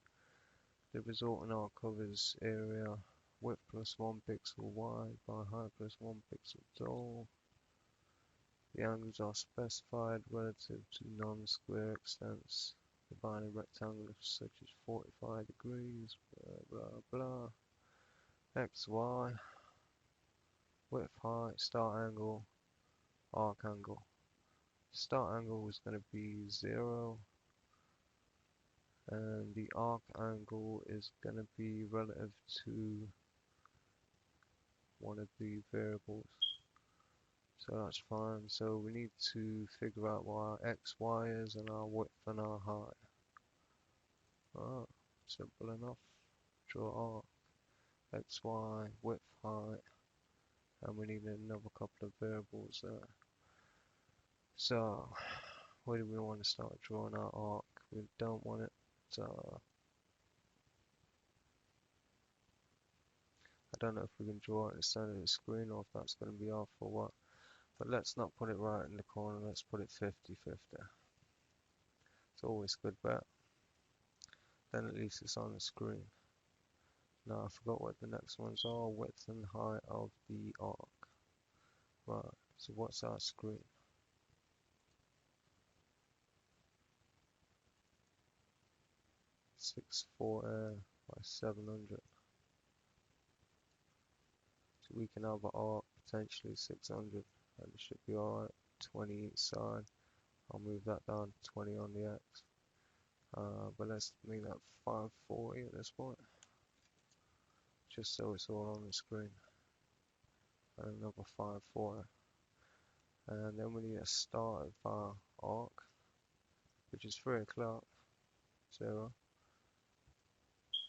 A: The resultant arc covers area width plus 1 pixel wide by height plus 1 pixel tall. The angles are specified relative to non-square extents. Define a rectangle such as 45 degrees, blah blah blah. XY, width, height, start angle, arc angle. Start angle is going to be 0, and the arc angle is going to be relative to one of the variables. So that's fine. So we need to figure out what our XY is and our width and our height. Ah, simple enough. Draw arc, XY, width, height, and we need another couple of variables there. So, where do we want to start drawing our arc? We don't want it. I don't know if we can draw it in the center of the screen or if that's going to be off or what. But let's not put it right in the corner. Let's put it 50-50. It's always a good bet. Then at least it's on the screen. Now I forgot what the next ones are. Width and height of the arc. Right, so what's our screen? 640 by 700. So we can have an arc potentially 600 and it should be alright. 20 each side. I'll move that down to 20 on the X. But let's make that 540 at this point. Just so it's all on the screen. And another 540. And then we need a start of our arc, which is 3 o'clock, 0.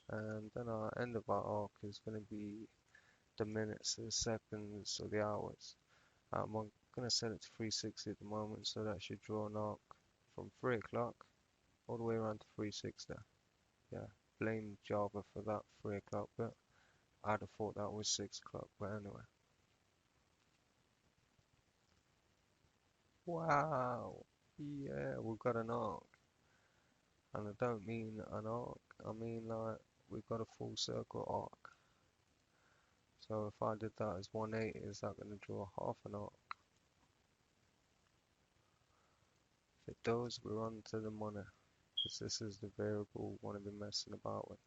A: And then our end of our arc is going to be the minutes, the seconds, or the hours. I'm going to set it to 360 at the moment, so that should draw an arc from 3 o'clock all the way around to 360. Yeah, blame Java for that 3 o'clock bit. I'd have thought that was 6 o'clock, but anyway. Wow, yeah, we've got an arc. And I don't mean an arc, I mean like we've got a full circle arc. So if I did that as 180, is that going to draw half an arc? If it does, we're on to the money. Because this is the variable we want to be messing about with.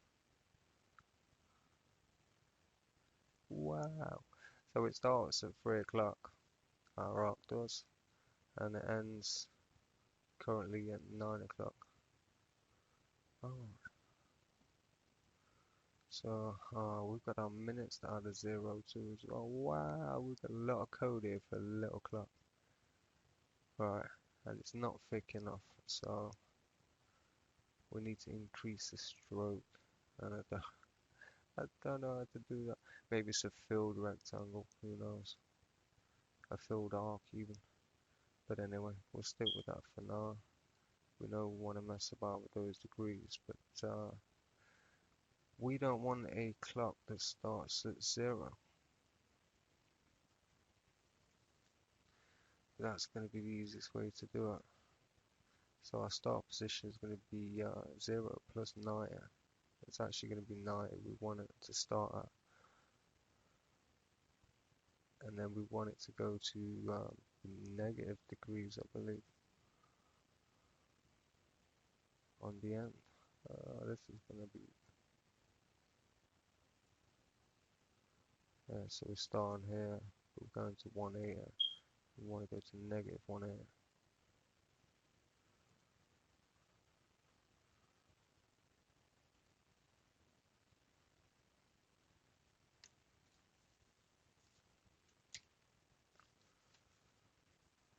A: Wow. So it starts at 3 o'clock, our arc does, and it ends currently at 9 o'clock. Oh. So we've got our minutes to add a 0 to as well. Wow, we've got a lot of code here for a little clock. Right, and it's not thick enough, so we need to increase the stroke. And I don't know how to do that. Maybe it's a filled rectangle, who knows? A filled arc even. But anyway, we'll stick with that for now. We know we want to mess about with those degrees, but we don't want a clock that starts at 0. That's going to be the easiest way to do it. So our start position is going to be 0 plus 9. It's actually going to be 90 we want it to start at. And then we want it to go to negative degrees, I believe, on the end. This is going to be, so we're starting here, we're going to 180. We want to go to negative 180.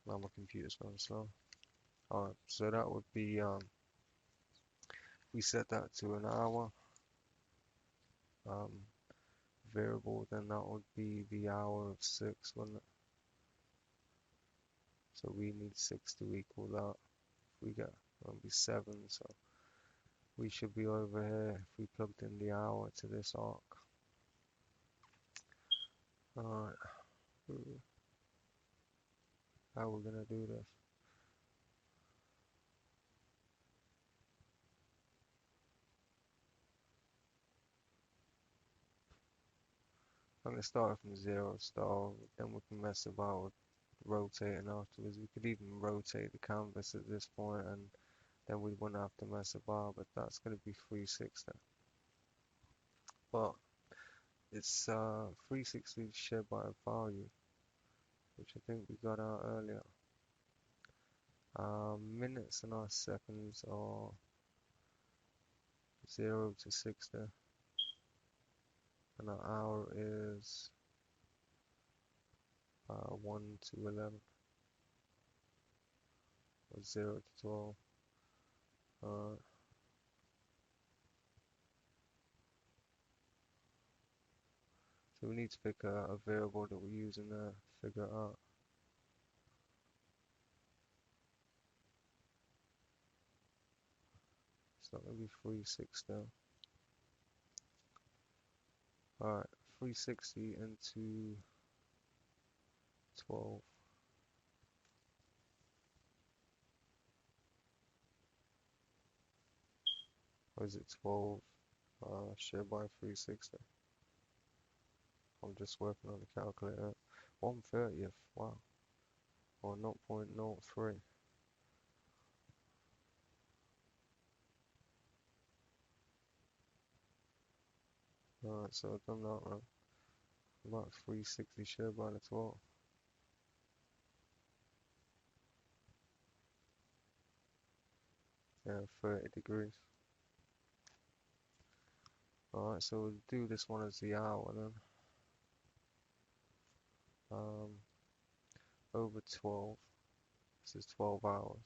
A: Now my computer's going slow. Alright, so that would be, we set that to an hour variable, then that would be the hour of 6, wouldn't it? So we need 6 to equal that. We get, it'll be 7, so we should be over here if we plugged in the hour to this arc. Alright, how are we gonna do this? I'm gonna start from 0 star, then we can mess about with rotating afterwards. We could even rotate the canvas at this point, and then we wouldn't have to mess about, but that's gonna be 360. But it's 360 shared by a value, which I think we got out earlier. Minutes and our seconds are 0 to 60, and our hour is 1 to 11, or 0 to 12. So we need to pick a variable that we're using to figure it out. It's not going to be 360. Alright, 360 into 12. Or is it 12 shared by 360? I'm just working on the calculator. 1/30th, wow. Or 0.03. Alright, so I've done that right. About 360 shared by the 12. Yeah, 30 degrees. Alright, so we'll do this one as the hour then. Over 12. This is 12 hours.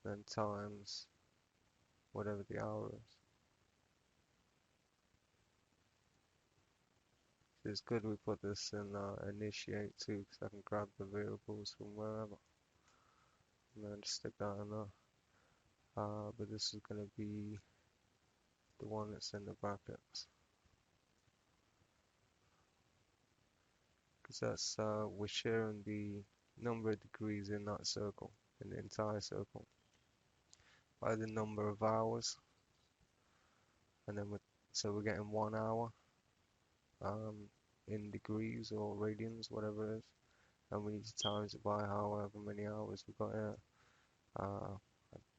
A: Then times whatever the hour is. It's good we put this in initiate too, because I can grab the variables from wherever. And then just stick that in there. But this is going to be the one that's in the brackets. Because that's, we're sharing the number of degrees in that circle, in the entire circle, by the number of hours. And then so we're getting 1 hour in degrees or radians, whatever it is. And we need to times it by however many hours we got here. I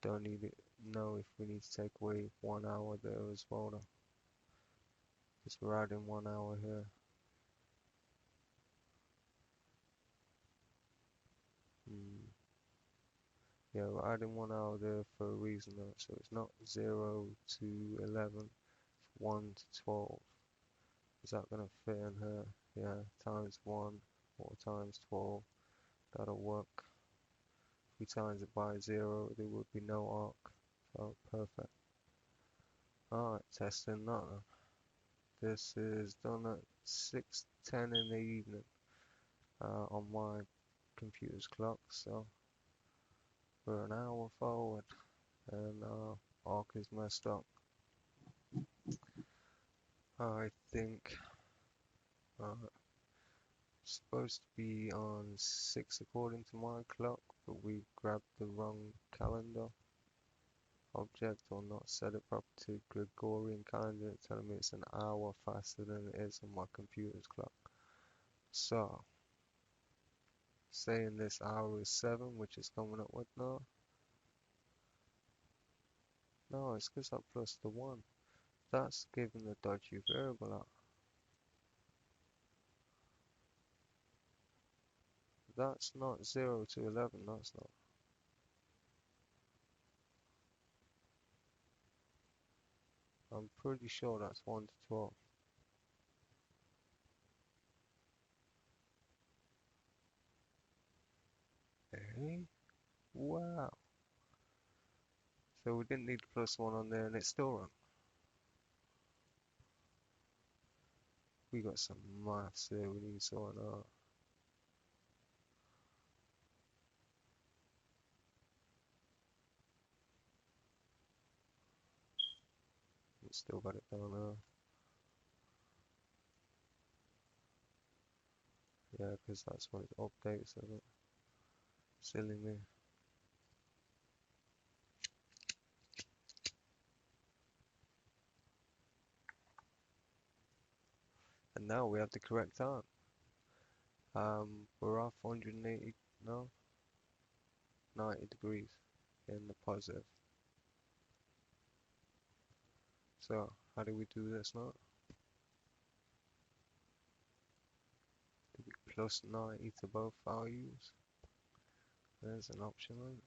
A: don't need to know if we need to take away 1 hour there as well though. Because we're adding 1 hour here. Yeah, we're adding 1 hour there for a reason though. So it's not 0 to 11, it's 1 to 12. Is that going to fit in here? Yeah, times 1 or times 12. That'll work. If we times it by 0, there would be no arc. So perfect. Alright, testing that. This is done at 6:10 in the evening on my computer's clock, so we're an hour forward and arc is messed up. I think it's supposed to be on 6 according to my clock, but we grabbed the wrong calendar. object or not set it proper to Gregorian calendar. It's telling me it's an hour faster than it is on my computer's clock. So, saying this hour is 7, which is coming up with now. No, it's because I plus the 1. That's giving the dodgy variable out. That's not 0 to 11, that's not. I'm pretty sure that's 1 to 12. Eh? Wow. So we didn't need plus 1 on there and it's still wrong. We got some maths there we need sorting out. We still got it down there. Yeah, because that's when it updates, isn't it? Silly me. And now we have the correct time. We're off 180, no, 90 degrees in the positive. So, how do we do this now? Do we plus 90 to both values? There's an option on it.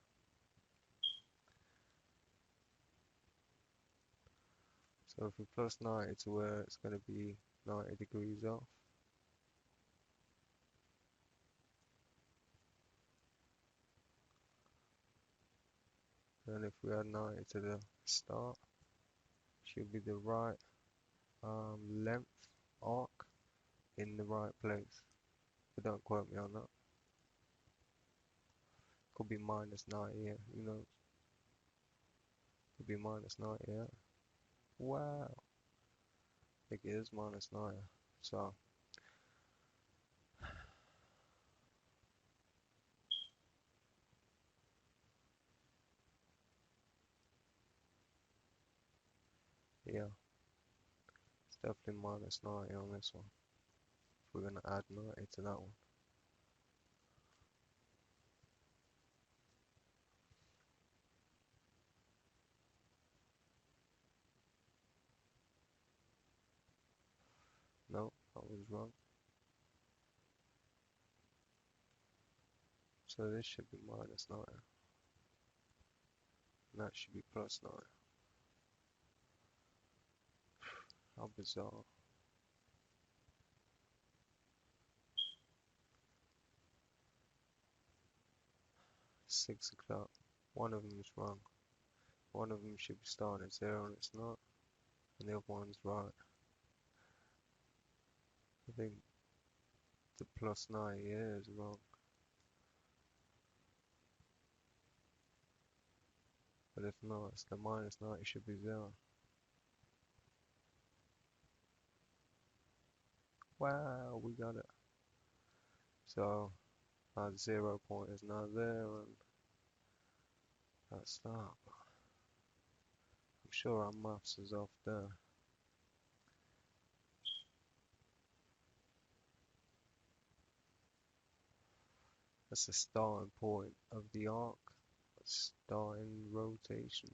A: So if we plus 90 to where it's going to be 90 degrees off. And if we add 90 to the start, should be the right length arc in the right place. But don't quote me on that. Could be minus 90, yeah, who knows? Could be minus 90, yeah. Wow. I think it is minus 90. So, yeah, it's definitely minus 90 on this one. If we're going to add 90 to that one. No, that was wrong. So this should be minus 90. And that should be plus 90. How bizarre. 6 o'clock. One of them is wrong. One of them should be starting at 0 and it's not. And the other one's right. I think the plus 90 here is wrong. But if not, it's the minus 90 should be 0. Wow, we got it. So our 0 point is now there and that's that. I'm sure our maths is off there. That's the starting point of the arc. Starting rotation.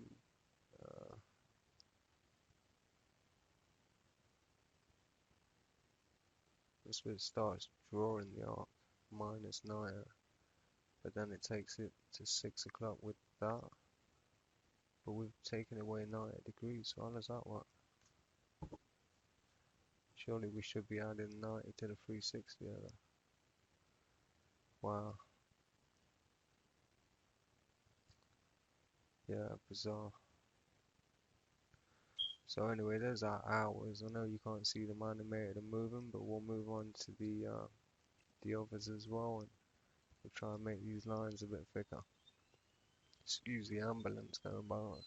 A: That's where it starts drawing the arc, minus 90. But then it takes it to 6 o'clock with that. But we've taken away 90 degrees, so how does that work? Surely we should be adding 90 to the 360 there. Wow. Yeah, bizarre. So anyway, there's our hours. I know you can't see them animated and moving, but we'll move on to the others as well, and we'll try and make these lines a bit thicker. Excuse the ambulance going by.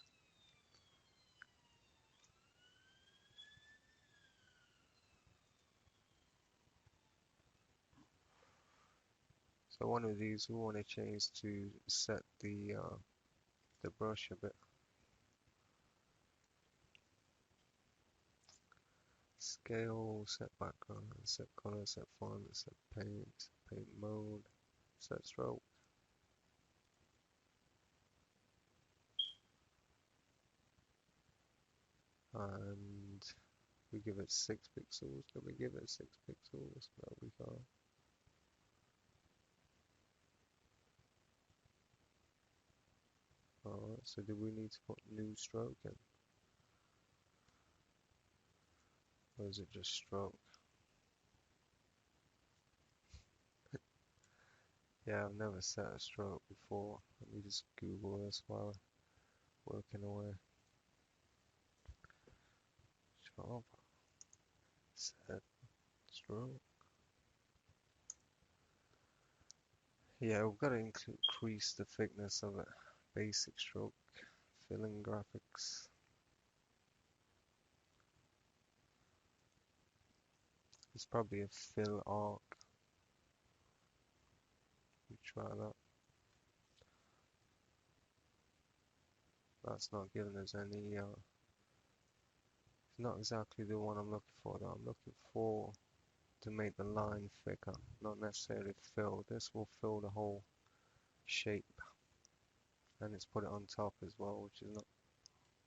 A: So one of these we want to change to set the brush a bit. scale, set background, set color, set font, set paint mode, set stroke. And we give it 6 pixels. Can we give it 6 pixels? No, we can't. Alright, so do we need to put new stroke in? Or is it just stroke? Yeah, I've never set a stroke before. Let me just Google this while working away. Job set stroke. Yeah, we've got to increase the thickness of it. Basic stroke, filling graphics. It's probably a fill arc. We try that. That's not giving us any. It's not exactly the one I'm looking for. Though I'm looking for to make the line thicker, not necessarily fill. This will fill the whole shape, and it's put it on top as well, which is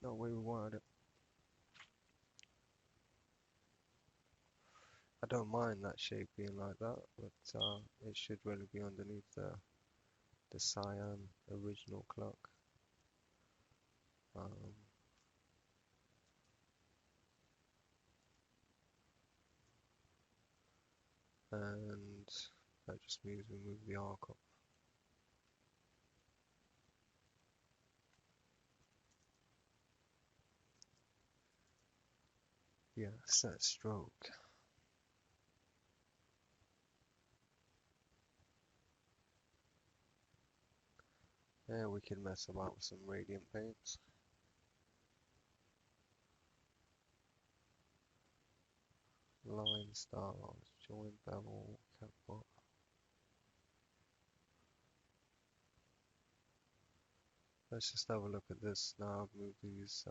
A: not where we wanted it. I don't mind that shape being like that, but it should really be underneath the cyan original clock. And that just means we move the arc up. Yeah, set stroke. Yeah, we can mess about with some radiant paints. Line styles, join bevel, catbot. Let's just have a look at this now. Move these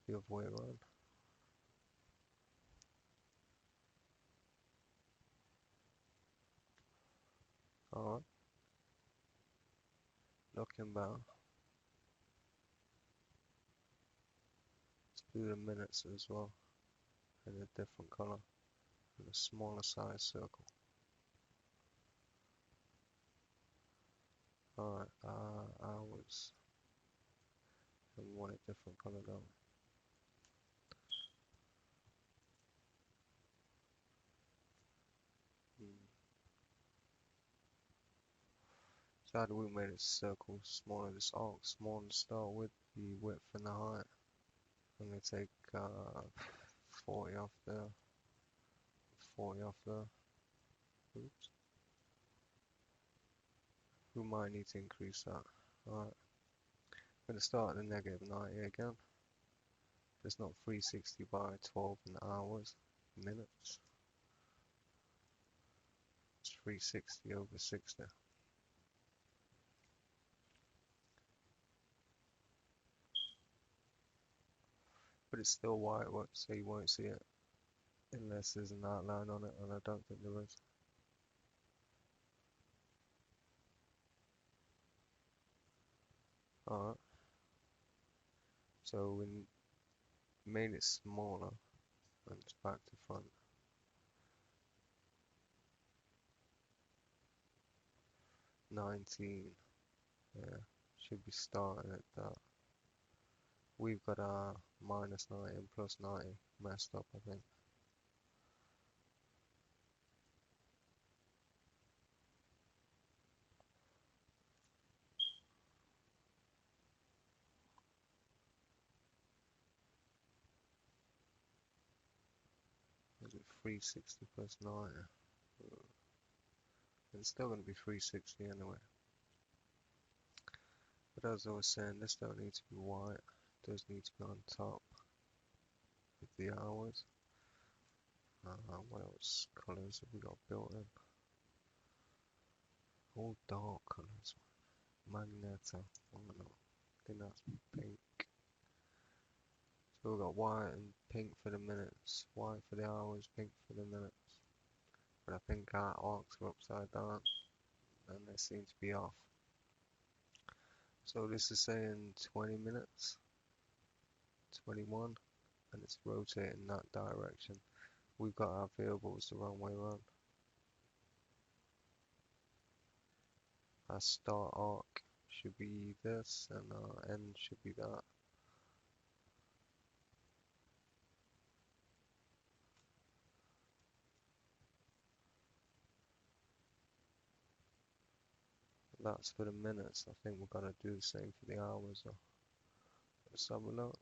A: the other way around. Alright. Looking back. Let's do the minutes as well. In a different color. In a smaller size circle. Alright, hours. And we want a different color though. So how do we make this circle smaller, this arc smaller to start with, the width and the height? I'm going to take 40 off there, 40 off there. Oops. We might need to increase that. Alright. I'm going to start at the -90 again. It's not 360 by 12 in hours, minutes. It's 360 over 60. But it's still white, so you won't see it unless there's an outline on it, and I don't think there is. Alright. So we made it smaller, and it's back to front. 19. Yeah, should be starting at that. We've got our -90 and +90 messed up, I think. Is it 360 +90? It's still going to be 360 anyway. But as I was saying, this don't need to be white. It does need to be on top with the hours. What else colours have we got built in? All dark colours. Magneto. Oh no, I think that's pink. So we've got white and pink for the minutes, white for the hours, pink for the minutes. But I think our arcs are upside down and they seem to be off. So this is saying 20 minutes, 21, and it's rotating that direction. We've got our variables the wrong way around. Our start arc should be this and our end should be that. That's for the minutes. I think we're gonna do the same for the hours. So let's have a look.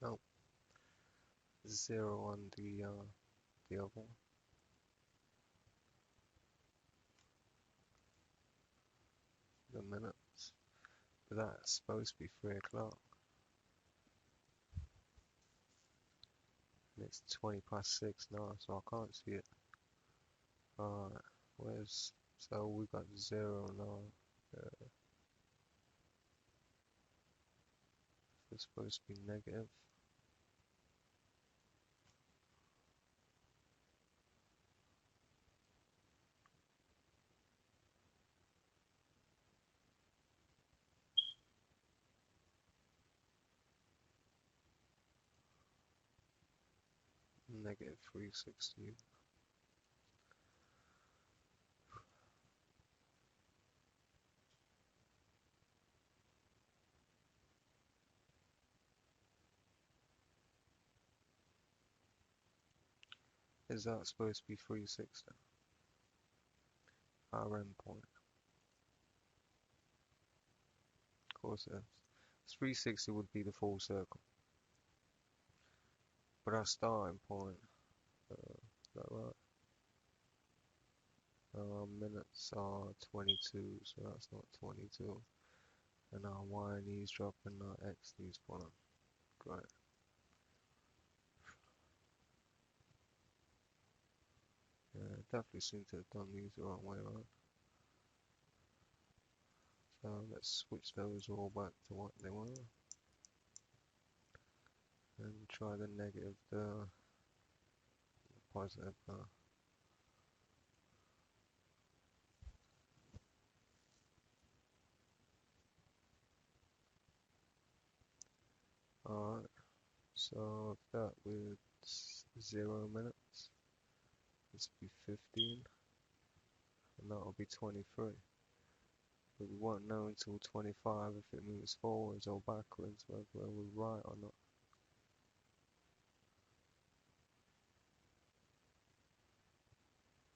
A: No, 0 on the other one. The minutes. But that's supposed to be 3 o'clock. And it's 20 past 6 now, so I can't see it. Alright, so we got 0 now. It's supposed to be negative. Negative 360. Is that supposed to be 360? Our end point. Of course it is. 360 would be the full circle. But our starting point, is that right? Our minutes are 22, so that's not 22. And our Y and E's dropping, our X and E's pulling. Great. Yeah, definitely seem to have done these the wrong way around. So let's switch those all back to what they were. And try the negative, the positive now. Alright, so if that with 0 minutes, this would be 15, and that will be 23. But we won't know until 25 if it moves forwards or backwards, whether we're right or not.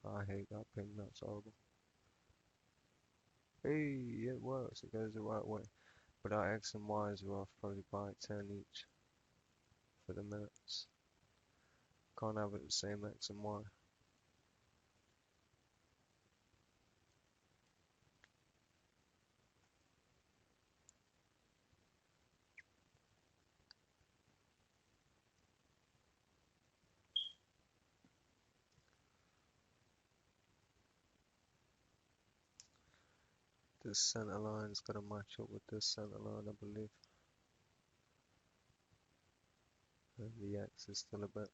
A: I hate that ping, that's horrible. Hey, it works, it goes the right way. But our X and Y's are off probably by 10 each for the minutes. Can't have it the same X and Y. This center line's got to match up with this center line, I believe. And the X is still a bit,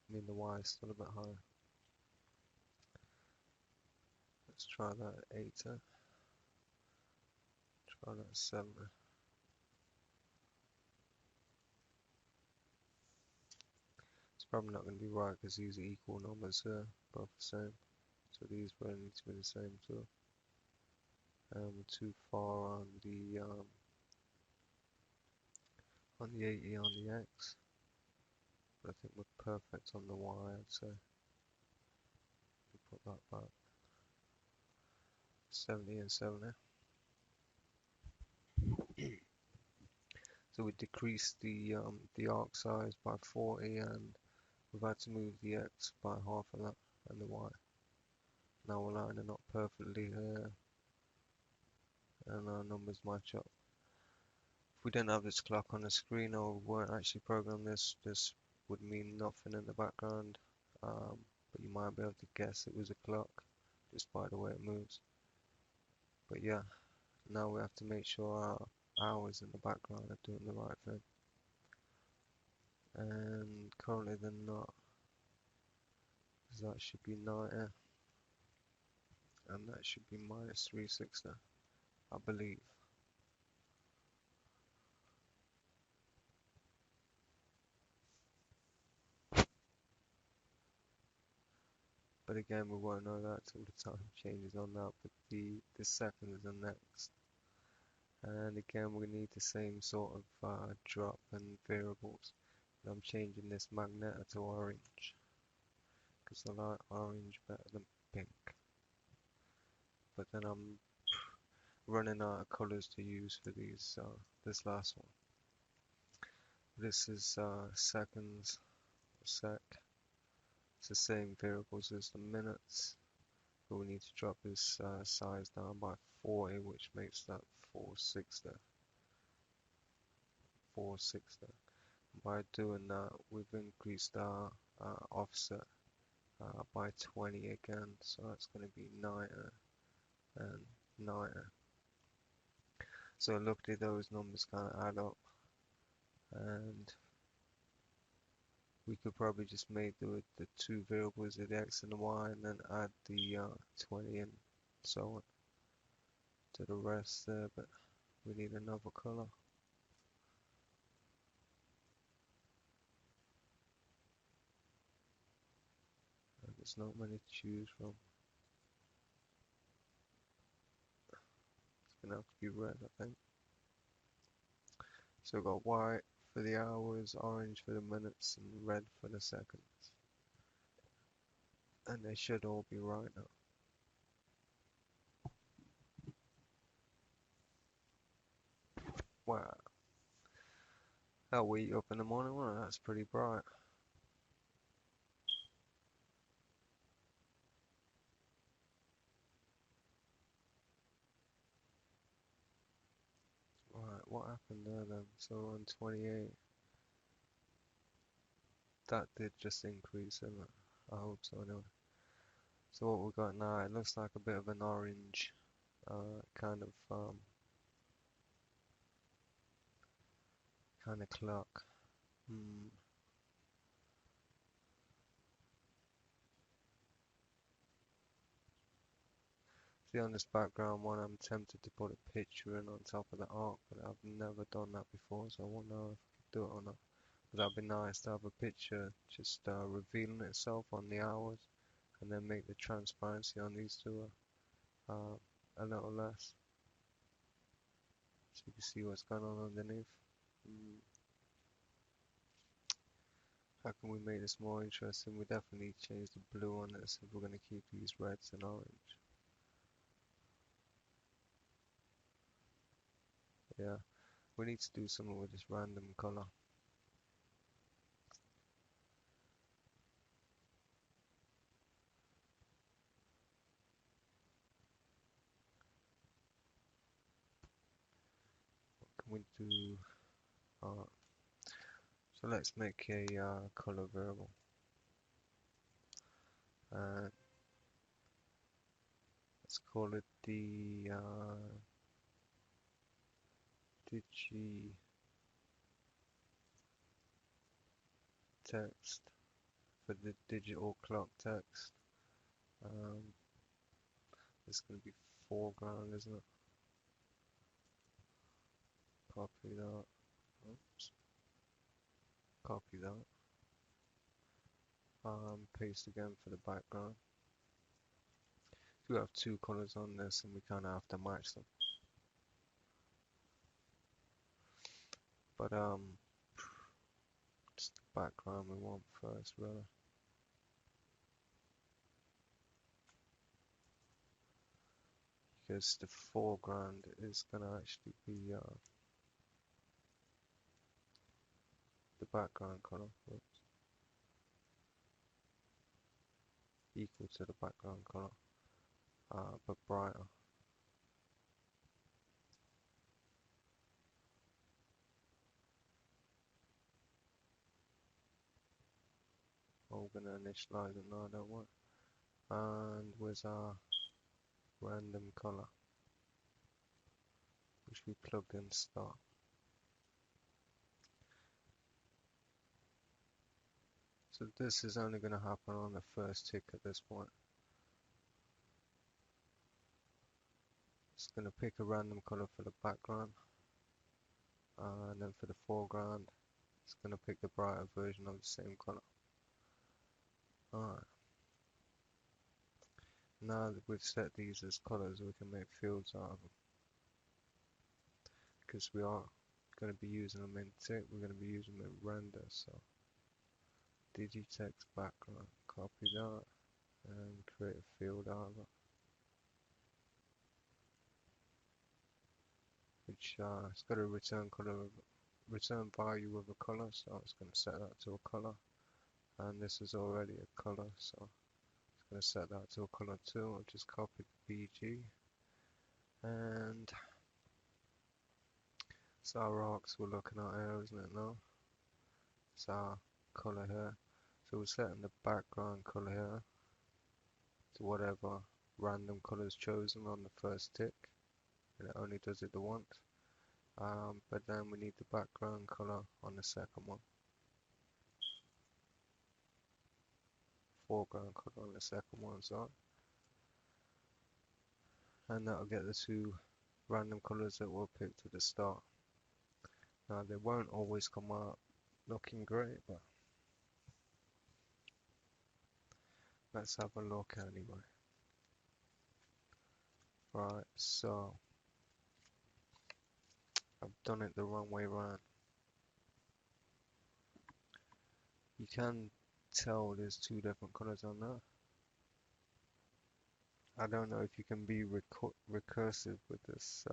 A: the Y is still a bit higher. Let's try that at 80. Try that at 70. It's probably not going to be right because these are equal numbers here, both the same. So these really need to be the same too. And we're too far on the 80 on the X. But I think we're perfect on the Y, I'd say. Put that back. 70 and 70. So we decreased the arc size by 40, and we've had to move the X by half of that, and the Y. Now we're lining up perfectly here, and our numbers match up. If we didn't have this clock on the screen, or we weren't actually programming this would mean nothing in the background, but you might be able to guess it was a clock just by the way it moves. But yeah, Now we have to make sure our hours in the background are doing the right thing. And currently they're not, because that should be 90, and that should be minus 360, I believe. But again, we won't know that till the time changes on that, but the seconds are next. And again, we need the same sort of drop and variables. And I'm changing this magenta to orange, because I like orange better than pink. But then I'm running out of colors to use for these this last one. This is seconds, sec. It's the same variables as the minutes, but we need to drop this size down by 40, which makes that 460. 460. By doing that, we've increased our offset by 20 again, so that's going to be 90 and 90. So luckily those numbers kind of add up, and we could probably just make the two variables of the x and the y, and then add the 20 and so on to the rest there, but we need another color. And there's not many to choose from. It's gonna have to be red, I think. So we've got white for the hours, orange for the minutes, and red for the seconds. And they should all be right now. Wow. That wake up in the morning, well, that's pretty bright. Right, what happened there then? So on 28, that did just increase, didn't it? I hope so anyway. So what we got now, it looks like a bit of an orange kind of clock. See, on this background one, I'm tempted to put a picture in on top of the arc, but I've never done that before, so I won't know if I can do it or not. But that'd be nice to have a picture just revealing itself on the hours, and then make the transparency on these two a little less, so you can see what's going on underneath. How can we make this more interesting? We definitely need to change the blue on this if we're going to keep these reds and orange. Yeah, we need to do something with this random color. What can we do? So let's make a color variable. And let's call it the digi text for the digital clock text. It's going to be foreground, isn't it? Copy that. Oops. Copy that. Paste again for the background. We have two colors on this, and we kind of have to match them. But it's the background we want first, really. Because the foreground is going to actually be the background color. Oops. Equal to the background color, but brighter. Oh, we're going to initialize it now, don't we? And where's our random color? which we plugged in start. So this is only going to happen on the first tick at this point. It's going to pick a random color for the background, and then for the foreground, it's going to pick the brighter version of the same color. Alright. Now that we've set these as colors, we can make fields out of them. Because we are going to be using them in tick, we're going to be using them in render. So digitext background, copy that, and create a field out of it. Which it's got a return value of a color, so it's going to set that to a color. And this is already a color, so it's going to set that to a color too. I'll just copy the BG, and it's our rocks we're looking at here, isn't it now? It's our color here. So we're setting the background color here to whatever random color is chosen on the first tick, and it only does it the once. But then we need the background color on the second one, foreground color on the second one, so, and that'll get the two random colors that we'll pick to the start. Now they won't always come out looking great, but let's have a look anyway. Right, so I've done it the wrong way around. You can tell there's two different colors on there. I don't know if you can be recursive with this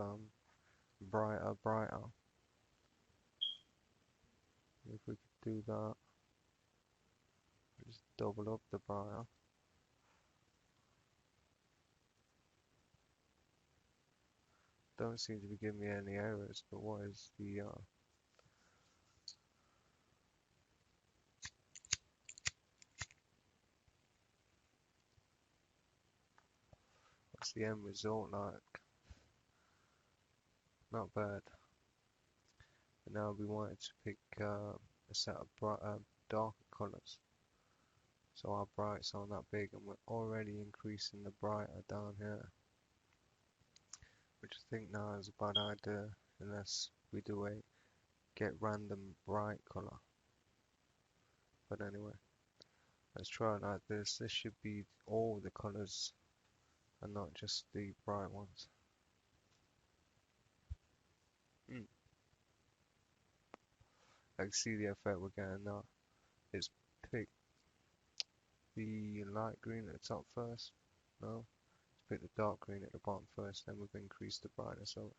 A: brighter. If we could do that, just double up the brighter. Don't seem to be giving me any errors, but what is the what's the end result like? Not bad. And now we wanted to pick a set of darker colors, so our brights aren't that big, and we're already increasing the brighter down here, which I think now is a bad idea unless we do a get random bright color. But anyway, let's try it like this. This should be all the colors and not just the bright ones. I can see the effect we're getting now. It's pick the light green at the top first. No, let's pick the dark green at the bottom first, then we've increased the brightness of it.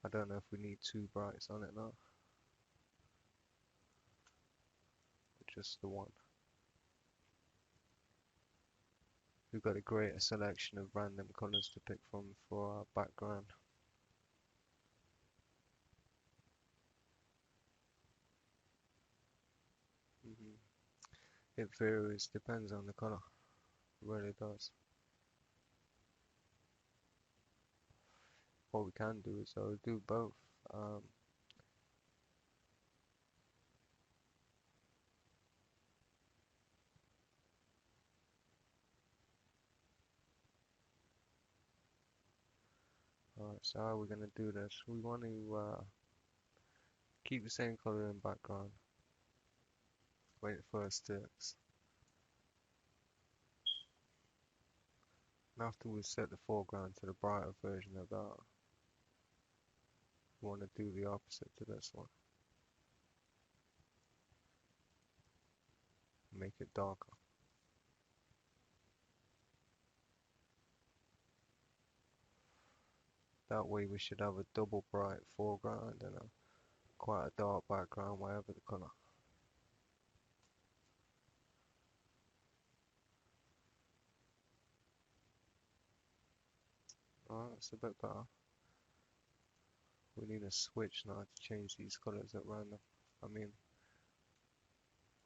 A: I don't know if we need two brights on it now, or just the one. We've got a greater selection of random colors to pick from for our background. It varies, depends on the color. It really does. What we can do is I'll do both. Alright, so how are we going to do this? We want to keep the same color in background. Wait for it sticks. And after we set the foreground to the brighter version of that, we want to do the opposite to this one. Make it darker. That way we should have a double bright foreground and quite a dark background, whatever the color. Alright, that's a bit better. We need a switch now to change these colors at random. I mean,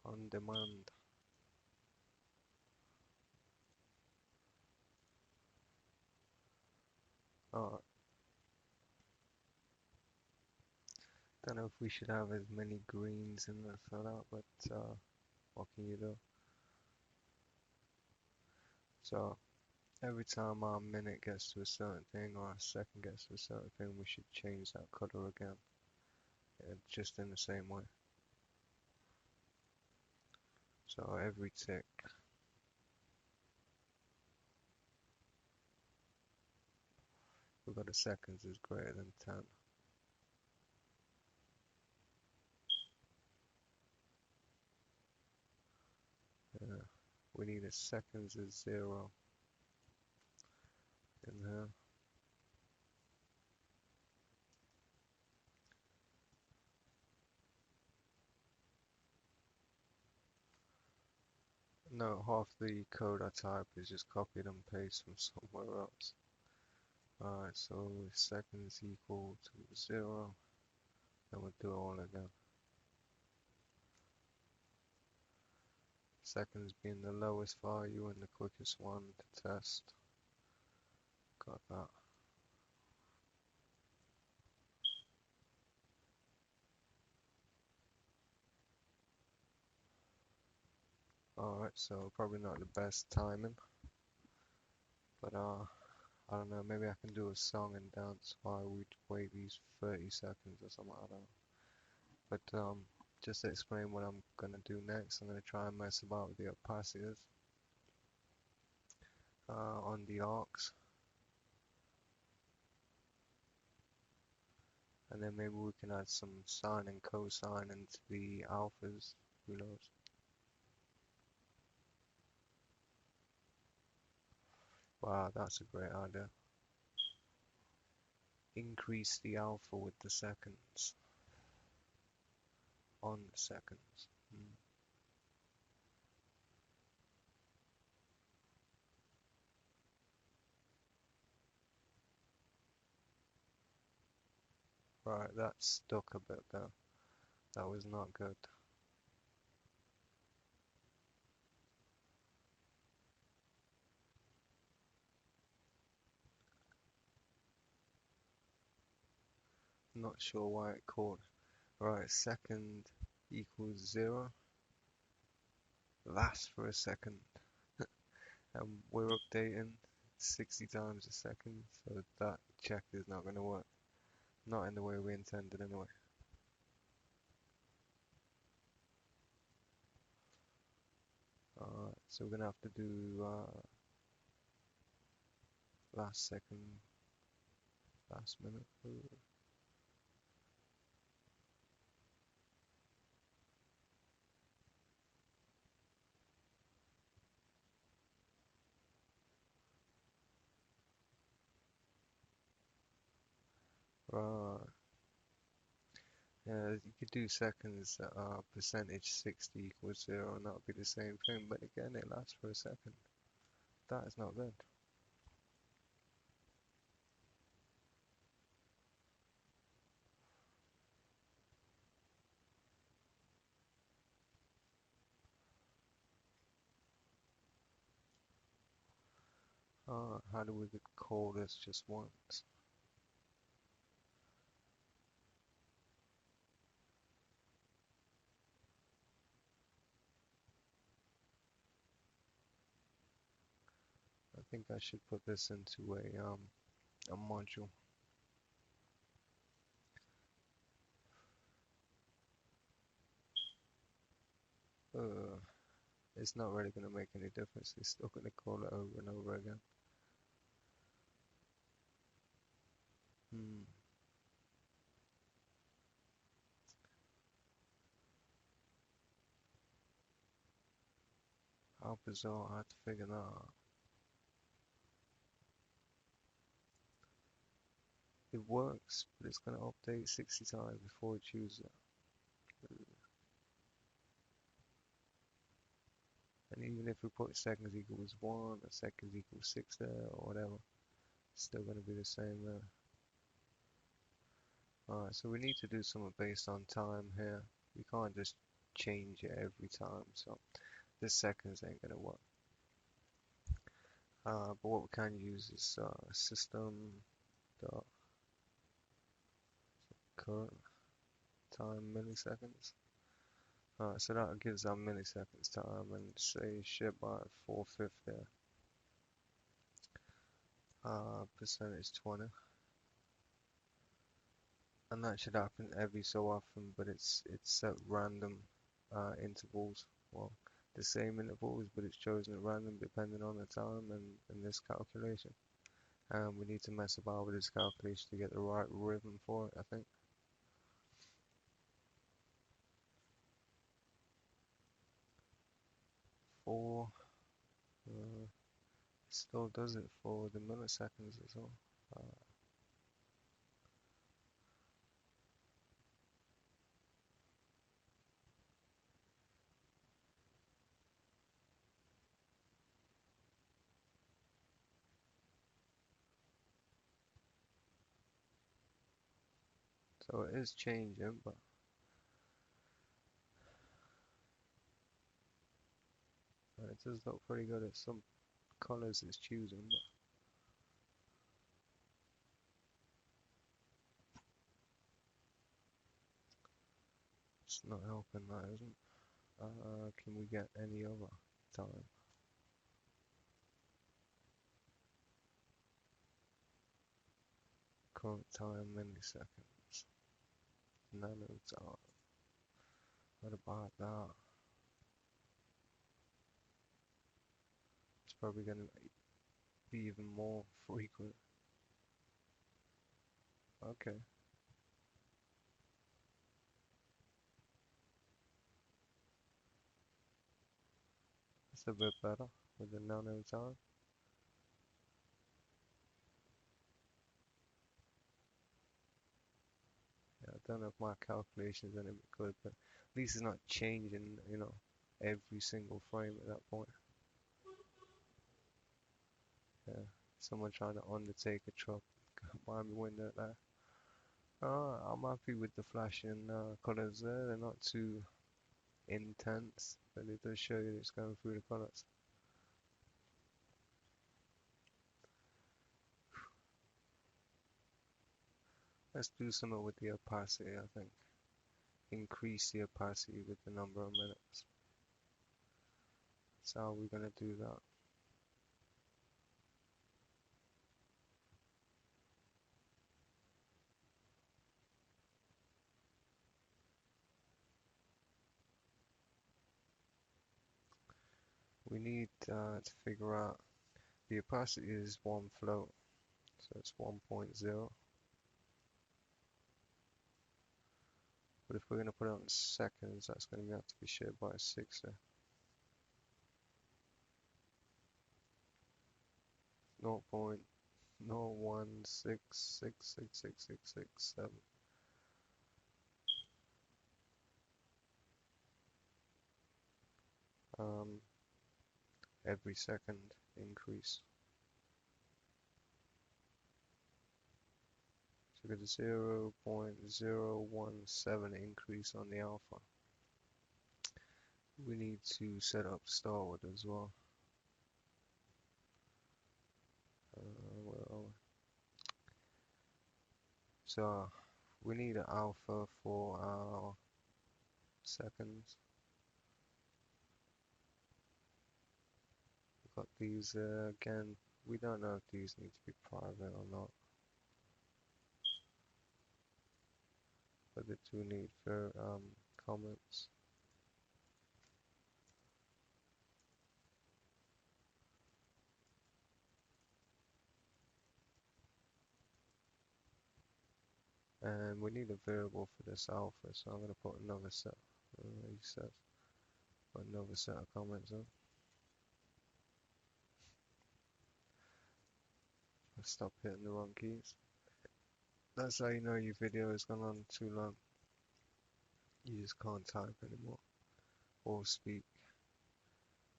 A: on demand. Alright. Don't know if we should have as many greens in the setup, but what can you do? So every time our minute gets to a certain thing or our second gets to a certain thing, we should change that color again, just in the same way. So every tick, we've got a seconds is greater than 10. Yeah, we need a seconds is 0 in here. No, half the code I type is just copied and paste from somewhere else. Alright, so seconds equal to 0, then we'll do it all again. Seconds being the lowest value and the quickest one to test. Got that. Alright, so probably not the best timing, but I don't know, maybe I can do a song and dance while we wait these 30 seconds or something, I don't know. But just to explain what I'm gonna do next, I'm gonna try and mess about with the opacitors on the arcs, and then maybe we can add some sine and cosine into the alphas, who knows. Wow, that's a great idea. Increase the alpha with the seconds. On the seconds. Right, that stuck a bit there. That was not good. Not sure why it caught. Right, second equals 0. Last for a second. And we're updating 60 times a second, so that check is not going to work. Not in the way we intended anyway. So we're going to have to do last second, last minute. Right. Yeah, you could do seconds percentage 60 equals 0 and that would be the same thing, but again it lasts for a second. That is not good. How do we call this just once? I think I should put this into a module. It's not really going to make any difference. It's still going to call it over and over again. How bizarre, I had to figure that out. It works, but it's going to update 60 times before it chooses it. And even if we put seconds equals 1 or seconds equals 6 there or whatever, it's still going to be the same there. Alright, so we need to do something based on time here. We can't just change it every time, so this seconds ain't going to work. But what we can use is system dot current time milliseconds. Alright, so that gives our milliseconds time, and say ship by 4/5 there. Percentage 20. And that should happen every so often, but it's set random intervals. Well, the same intervals, but it's chosen at random depending on the time and this calculation. And we need to mess about with this calculation to get the right rhythm for it, I think. Four. Still does it for the milliseconds as well. So it is changing, but it does look pretty good at some colors it's choosing, but it's not helping that, isn't it? Can we get any other time? Current time milliseconds. Nano time. What about that? It's probably gonna be even more frequent. Okay. It's a bit better with the nano time. Yeah, I don't know if my calculations are any good, but at least it's not changing, every single frame at that point. Yeah, someone trying to undertake a truck behind the window there. I'm happy with the flashing colors there. They're not too intense, but it does show you that it's going through the colors. Let's do something with the opacity, I think. Increase the opacity with the number of minutes. So how are we going to do that? We need to figure out the opacity is one float, so it's 1.0. But if we're going to put it on seconds, that's going to have to be shared by 60. 0.0166666667. Every second increase. So we get a 0.017 increase on the alpha. We need to set up starward as well. So we need an alpha for our seconds. We've got these again. We don't know if these need to be private or not, but they do need for comments. And we need a variable for this alpha, so I'm going to put another set. He says, put another set of comments in. Stop hitting the wrong keys. That's how you know your video has gone on too long. You just can't type anymore or speak.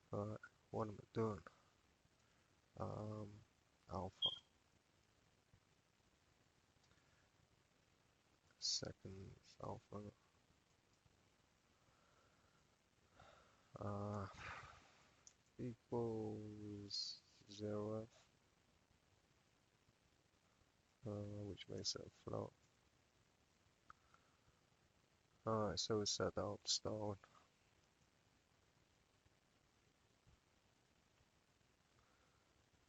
A: But what am I doing? Alpha. Seconds alpha. Equals 0, which makes it a float. Alright, so we set that up to start with.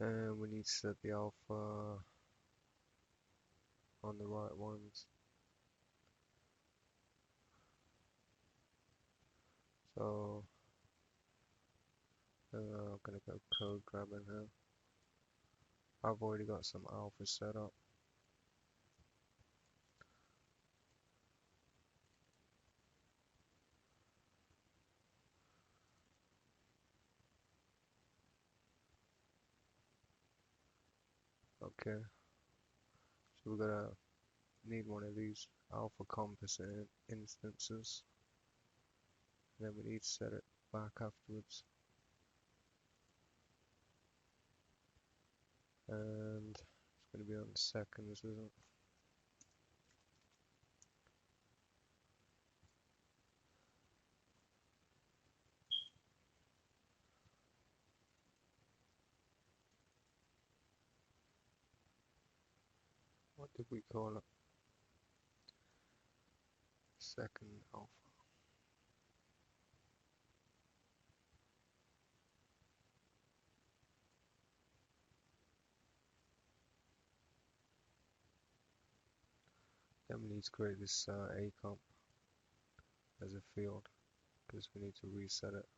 A: And we need to set the alpha on the right ones. So I'm gonna go code grabbing here. I've already got some alpha set up. Okay, so we're gonna need one of these alpha composite instances. And then we need to set it back afterwards. And it's gonna be on seconds, isn't it? What did we call it? Second alpha. Then we need to create this a comp as a field because we need to reset it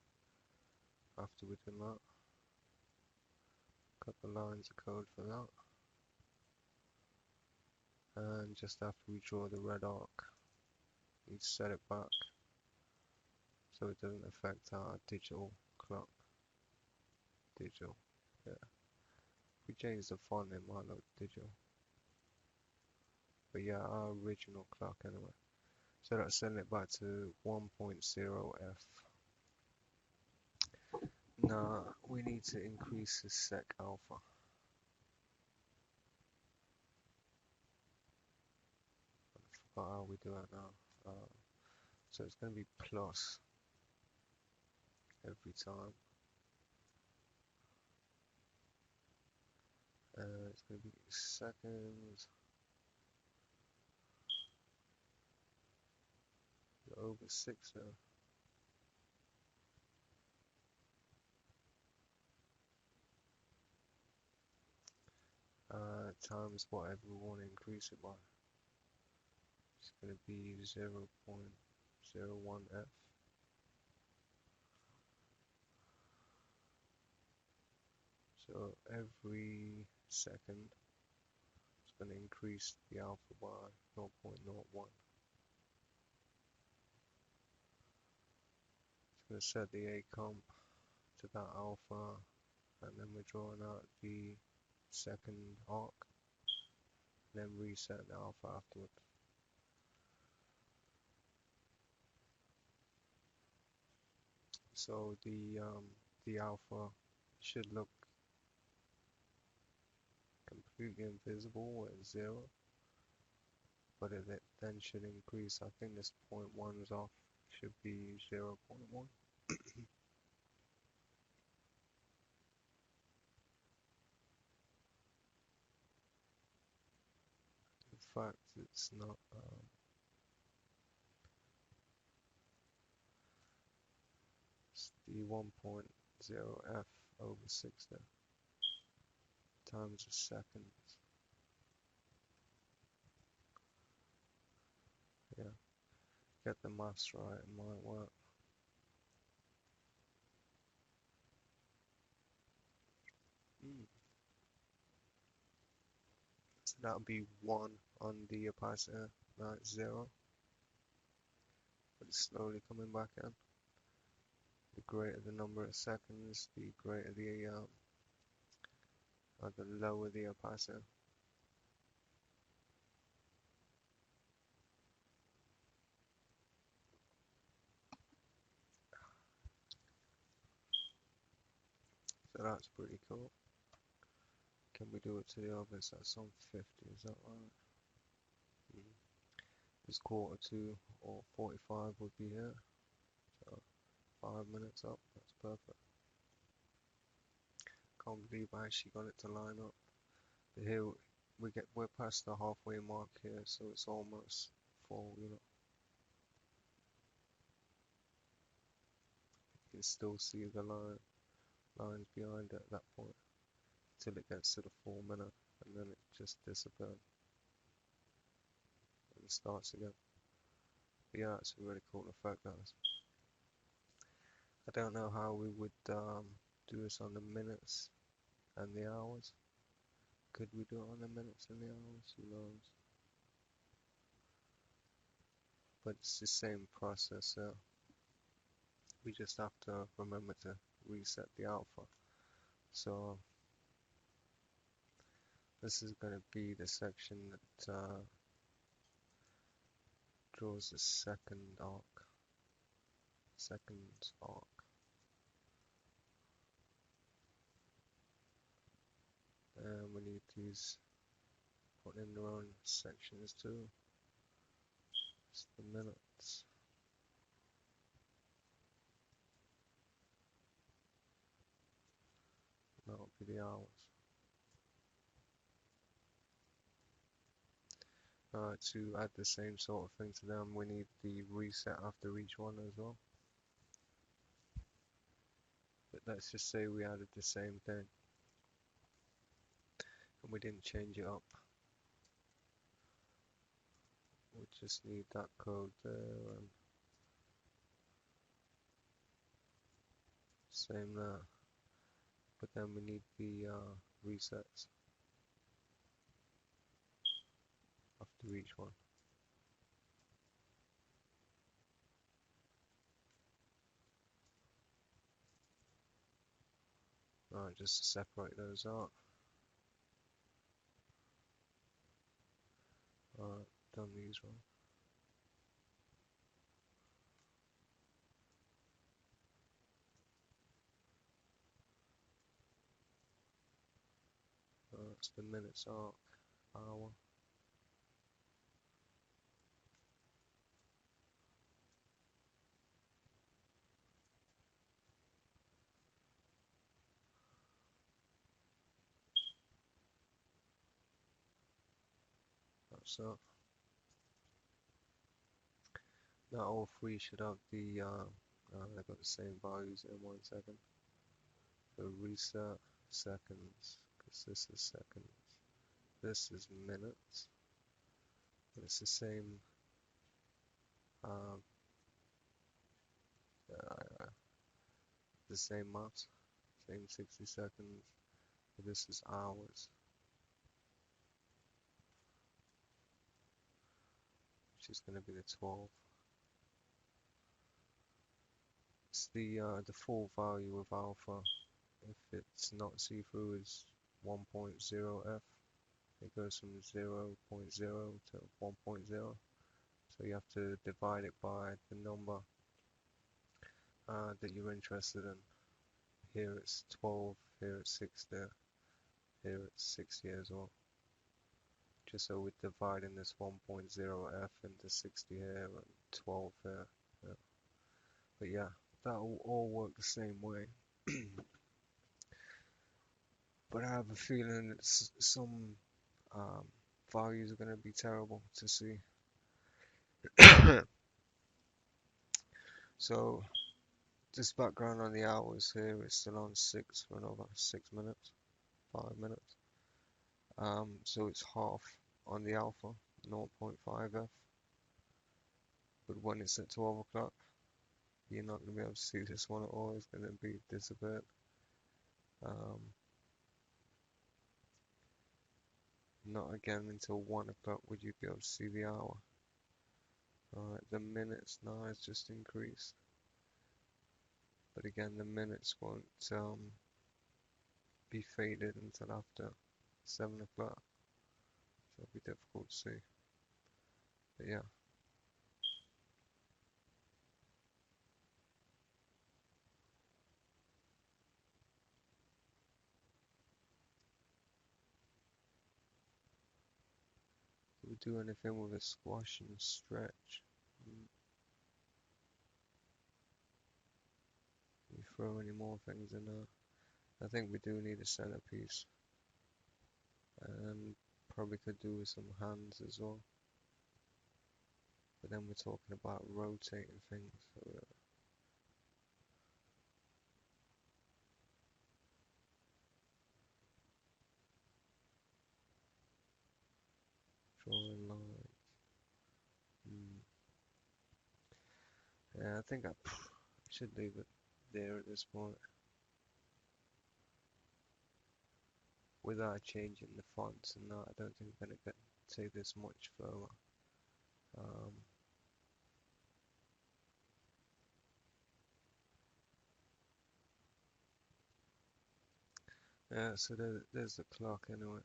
A: after we do that. Couple lines of code for that. And just after we draw the red arc, we need to set it back so it doesn't affect our digital clock. Digital, yeah. If we change the font, it might look digital. But yeah, our original clock anyway. So that's setting it back to 1.0f. Now we need to increase the sec alpha. I forgot how we do it now. So it's going to be plus every time. It's going to be seconds. Over 6 now. Times whatever we want to increase it by. It's going to be 0.01f. So every second it's going to increase the alpha by 0.01. It's going to set the A comp to that alpha, and then we're drawing out the second arc, and then reset the alpha afterwards. So the alpha should look completely invisible at 0, but it then should increase. I think this 0.1 is off, should be 0.1. In fact, it's not. It's the 1.0f over 6 there, times a second. Yeah, get the maths right, it might work. So that'll be 1 on the capacitor, now it's 0. But it's slowly coming back in. The greater the number of seconds, the greater the or the lower the capacitor. So that's pretty cool. Can we do it to the others? That's on 50, is that right? It's quarter to, or 45 would be here. So 5 minutes up, that's perfect. Can't believe I actually got it to line up. But here we're past the halfway mark here, so it's almost full, you know. can still see the lines behind it at that point till it gets to the 4 minute, and then it just disappears and starts again. But yeah, it's a really cool effect, guys. I don't know how we would do this on the minutes and the hours. Could we do it on the minutes and the hours? Who knows? But it's the same process. We just have to remember to reset the alpha. So this is going to be the section that draws the second arc. And we need these put in their own sections too. It's the minutes. That'll be the hours. To add the same sort of thing to them, we need the reset after each one as well. But let's just say we added the same thing and we didn't change it up. We just need that code there and same there. But then we need the resets after each one. Alright, just to separate those out. Alright, done these ones. That's the minutes arc, hour. That's that. Now all three should have the, they've got the same values in 1 second. So reset seconds, because this is seconds. This is minutes. But it's the same, the same maths, same 60 seconds. But this is hours, which is going to be the 12. It's the default value of alpha. If it's not see-through is 1.0f. It goes from 0.0 to 1.0. So you have to divide it by the number that you're interested in. Here it's 12, here it's 60, here it's 60 as well. Just so we're dividing this 1.0f into 60 here and 12 here. Yeah. But yeah, that will all work the same way. But I have a feeling that some values are going to be terrible to see. So this background on the hours here is still on 6 for another 6 minutes, 5 minutes. So it's half on the alpha, 0.5f. But when it's at 12 o'clock, you're not going to be able to see this one at all. It's going to be disappeared. Not again until 1 o'clock would you be able to see the hour. Alright, the minutes now has just increased. But again, the minutes won't be faded until after 7 o'clock. So it'll be difficult to see. But yeah. Do we do anything with a squash and stretch? Can we throw any more things in there? I think we do need a centerpiece. And probably could do with some hands as well. But then we're talking about rotating things. So, Yeah, I think I should leave it there at this point without changing the fonts and that. I don't think we're going to take this much further. Um, yeah, so there's the clock anyway.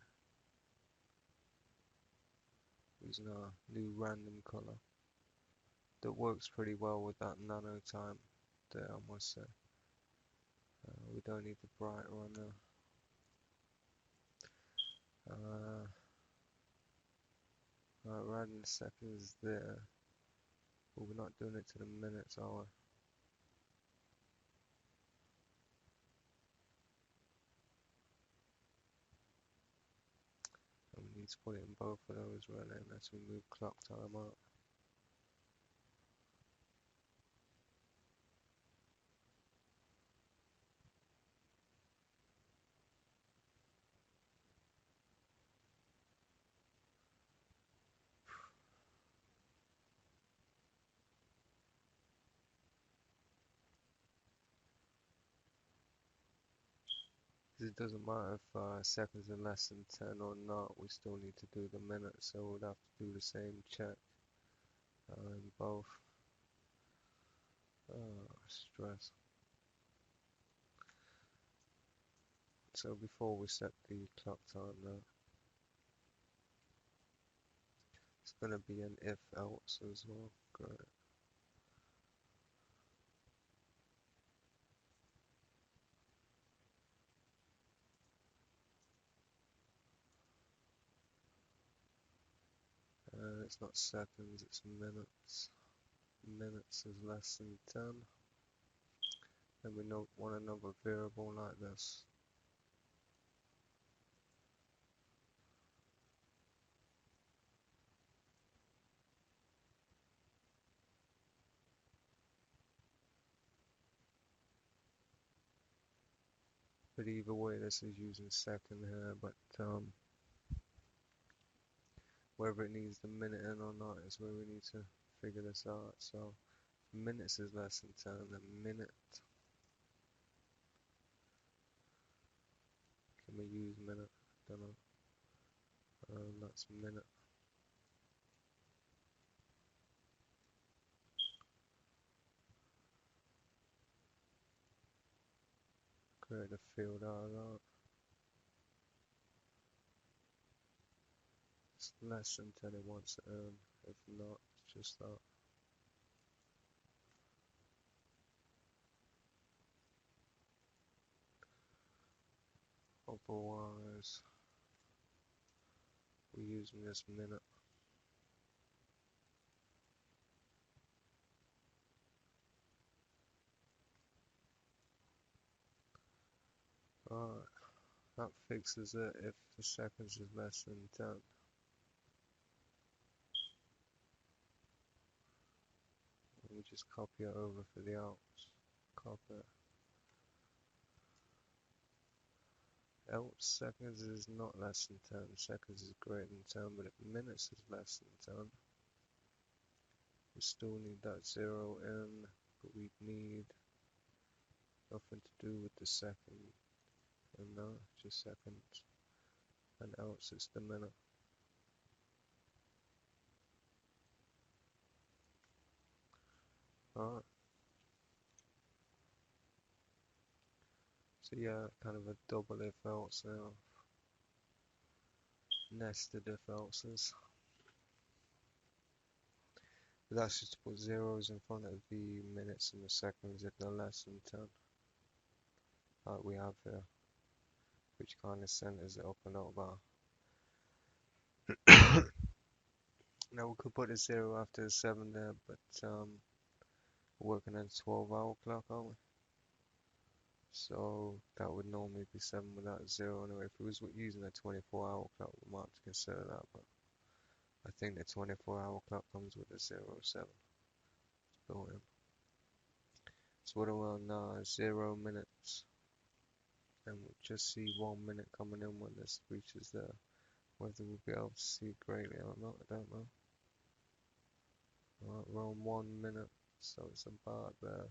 A: Using our new random color that works pretty well with that nano time there, I must say. We don't need the bright one now. Random seconds there, but we're not doing it to the minutes, are we? And we need to put it in both of those really, unless we move clock time out. It doesn't matter if seconds are less than 10 or not, we still need to do the minutes, so we'd have to do the same check in both. Stress. So before we set the clock time now, it's going to be an if else as well. Great. It's not seconds, it's minutes. Minutes is less than 10. Then we want another variable like this. But either way, this is using second here, but whether it needs the minute in or not is where we need to figure this out. So minutes is less than 10, then minute. Can we use minute? Don't know. That's minute. Create a field out of that. It's less than 10 it wants to earn. If not, it's just that. Otherwise, we're using this minute. Alright, that fixes it if the seconds is less than 10. We just copy it over for the outs. Copy it. Else seconds is not less than 10. Seconds is greater than 10, but if minutes is less than 10, we still need that 0 in, but we need nothing to do with the second. And no, just seconds. And else it's the minute. Alright. So yeah, kind of a double if else now. Nested if else's. But that's just to put zeros in front of the minutes and the seconds if they're less than 10. Like we have here. Which kind of centers it up a little better. Now we could put a 0 after the 7 there, but we're working on a 12-hour clock, aren't we? So that would normally be 7 without a 0 anyway. If it was using a 24-hour clock, we might have to consider that, but I think the 24-hour clock comes with a 0 7 built in. So what do we want now? 0 minutes. And we'll just see 1 minute coming in when this reaches there. Whether we'll be able to see greatly or not, I don't know. Alright, we're on 1 minute. So it's about there.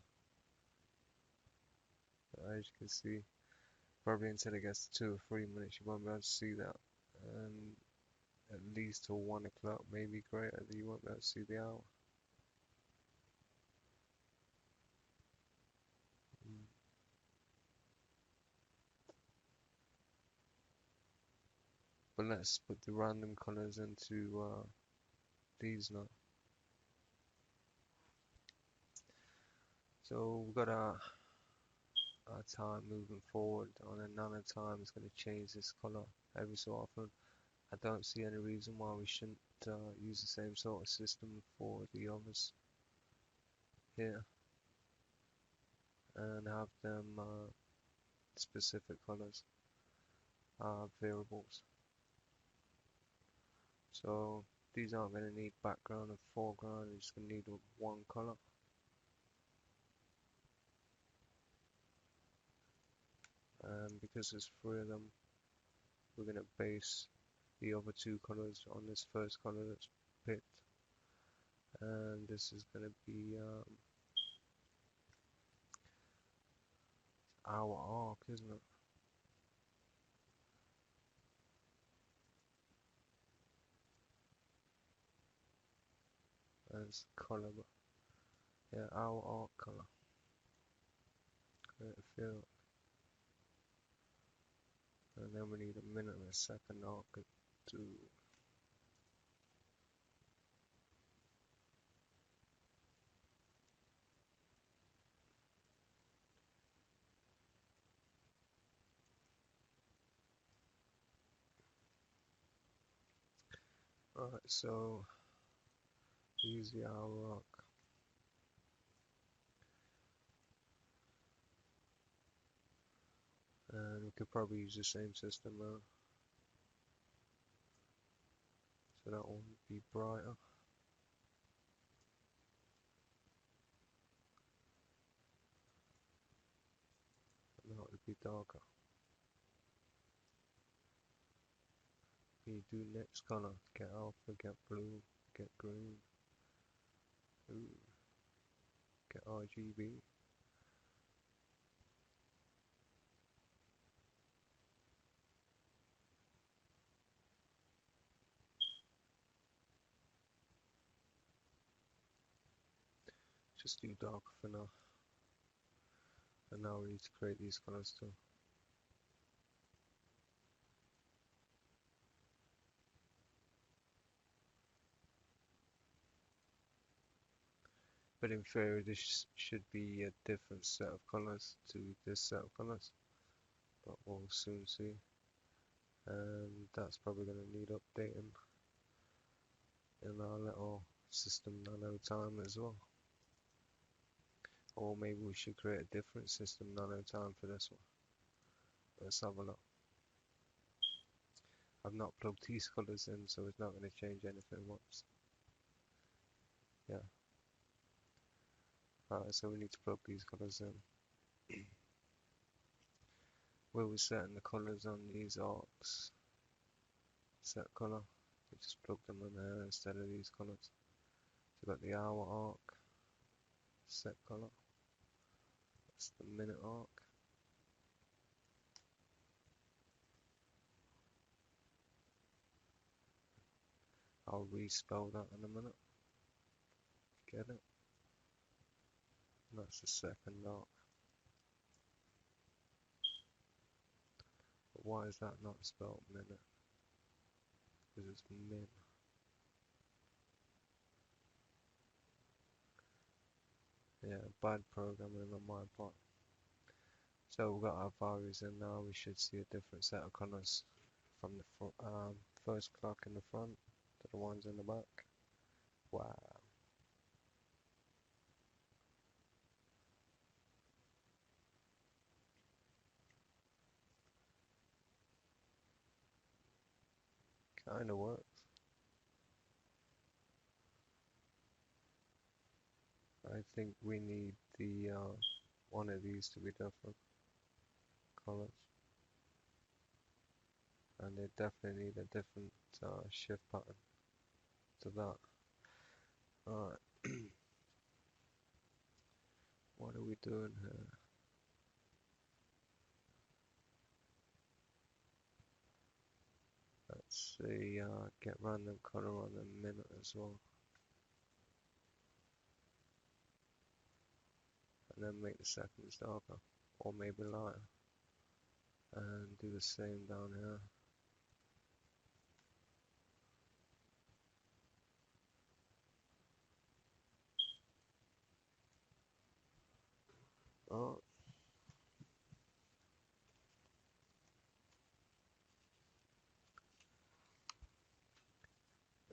A: As you can see, probably until it gets to 2 or 3 minutes, you won't be able to see that. And at least till 1 o'clock, maybe greater, you won't be able to see the hour. Mm. But let's put the random colors into these now. So we've got our time moving forward on a nano time is going to change this color every so often. I don't see any reason why we shouldn't use the same sort of system for the others here and have them specific colors variables. So these aren't going to need background and foreground, you're just going to need one color. And because there's 3 of them, we're going to base the other 2 colors on this first color that's picked. And this is going to be our arc, isn't it? As color, yeah, our arc color. Create a field. And then we need a minute and a second arc to Alright, so use the hour arc. And we could probably use the same system now. So that one would be brighter. And that would be darker. You do next color, get alpha, get blue, get green, ooh, get RGB. Just do dark for now. And now we need to create these colors too. But in theory, this should be a different set of colors to this set of colors. But we'll soon see. And that's probably going to need updating in our little system nano time as well. Or maybe we should create a different system nano time for this one. Let's have a look. I've not plugged these colors in, so it's not going to change anything once. Yeah. Alright, so we need to plug these colors in. Where we're setting the colors on these arcs. Set color. We just plug them in there instead of these colors. So we've got the hour arc. Set color. That's the minute arc. I'll respell that in a minute. Get it? And that's the second arc. But why is that not spelled minute? Because it's min. Yeah, bad programming on my part. So we've got our values in now. We should see a different set of colors from the first clock in the front to the ones in the back. Wow. Kind of works. I think we need the one of these to be different colors, and they definitely need a different shift pattern to that. Alright, What are we doing here? Let's see, get random color on the minute as well. And then make the seconds darker, or maybe lighter. And do the same down here. Oh,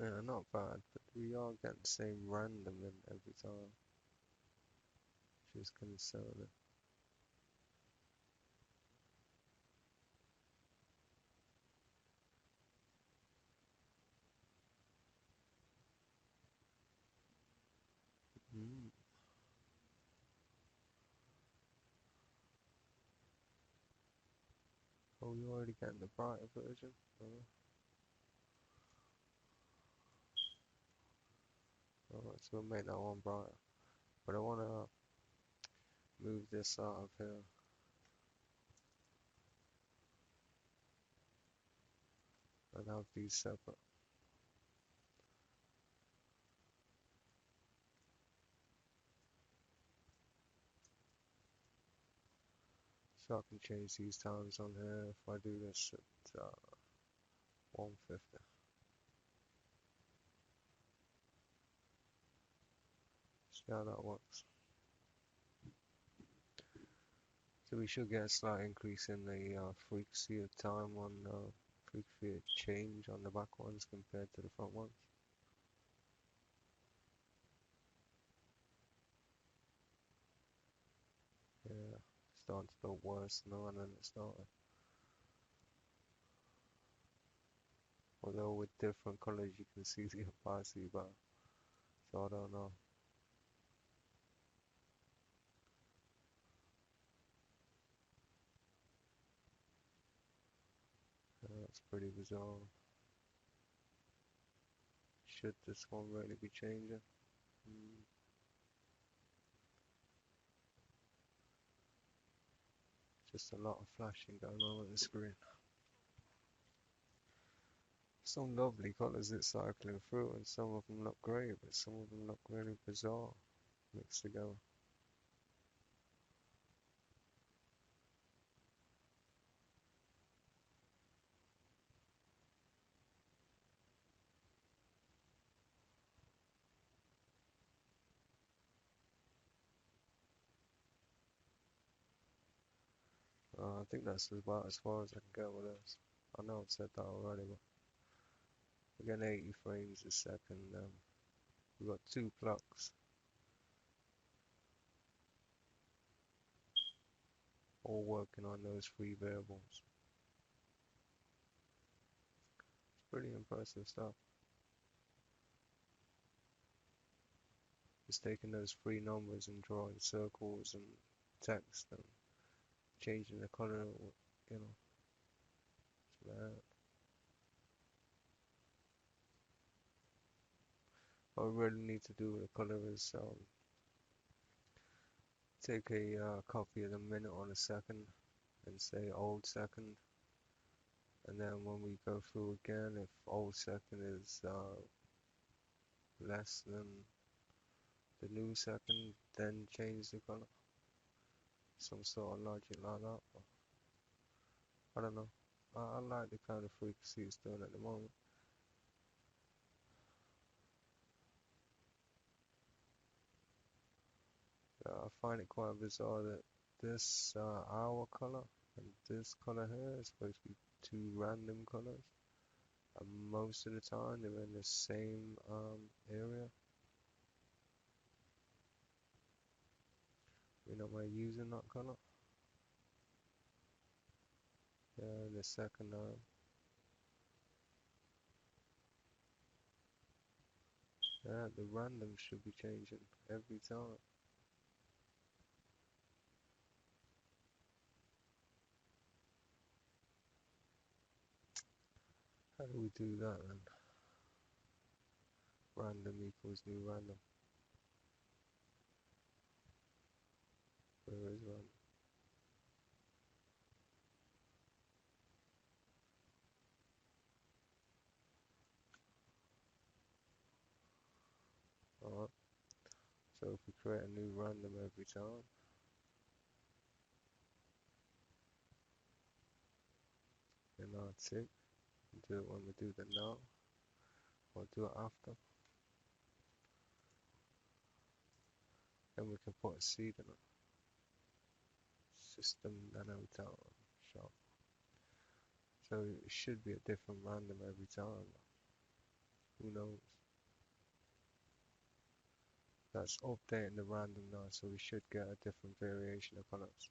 A: yeah, not bad, but we are getting the same random in every time, which is concerning. Mm. Oh, you're already getting the brighter version? Oh, alright, so we'll make that one brighter. But I want to move this out of here and have these separate. So I can change these times on here if I do this at 150. See how that works. So we should get a slight increase in the frequency of time on frequency of change on the back ones compared to the front ones. Yeah, starting to look worse now than it started. Although with different colors you can see the opacity better. So I don't know. That's pretty bizarre. Should this one really be changing? Mm, just a lot of flashing going on the screen. Some lovely colours it's cycling through, and some of them look great, but some of them look really bizarre mixed together. I think that's about as far as I can go with this. I know I've said that already, but we're getting 80 frames a second. We've got two clocks, all working on those three variables. It's pretty impressive stuff. Just taking those three numbers and drawing circles and text and changing the color, you know. What we really need to do with the color is take a copy of the minute on a second and say old second, and then when we go through again, if old second is less than the new second, then change the color. Some sort of logic like that. I don't know. I like the kind of frequency it's doing at the moment. I find it quite bizarre that this our color and this color here is supposed to be two random colors, and most of the time they're in the same area. You know, by using that color. Yeah, the second yeah, the random should be changing every time. How do we do that then? Random equals new random. Where is one? Alright, so if we create a new random every time, then that's it. Do it when we do the now, or do it after. Then we can put a seed in it. System nano time shop. So it should be a different random every time. Who knows? That's updating the random now, so we should get a different variation of colors.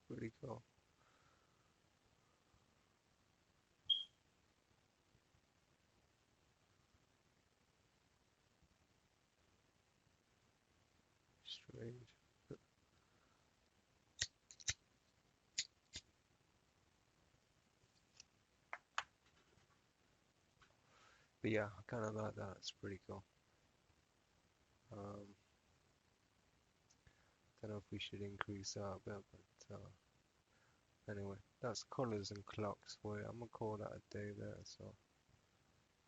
A: Pretty cool. Strange. But yeah, I kind of like that. It's pretty cool. Don't know if we should increase that a bit, but anyway, that's colors and clocks for you. I'm gonna call that a day there. So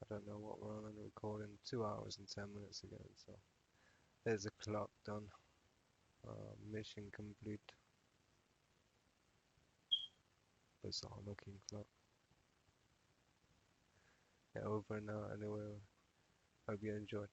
A: I don't know what we're on in the recording. 2 hours and 10 minutes again. So there's a clock done. Mission complete. Bizarre looking clock. Yeah, over now. Anyway, hope you enjoyed.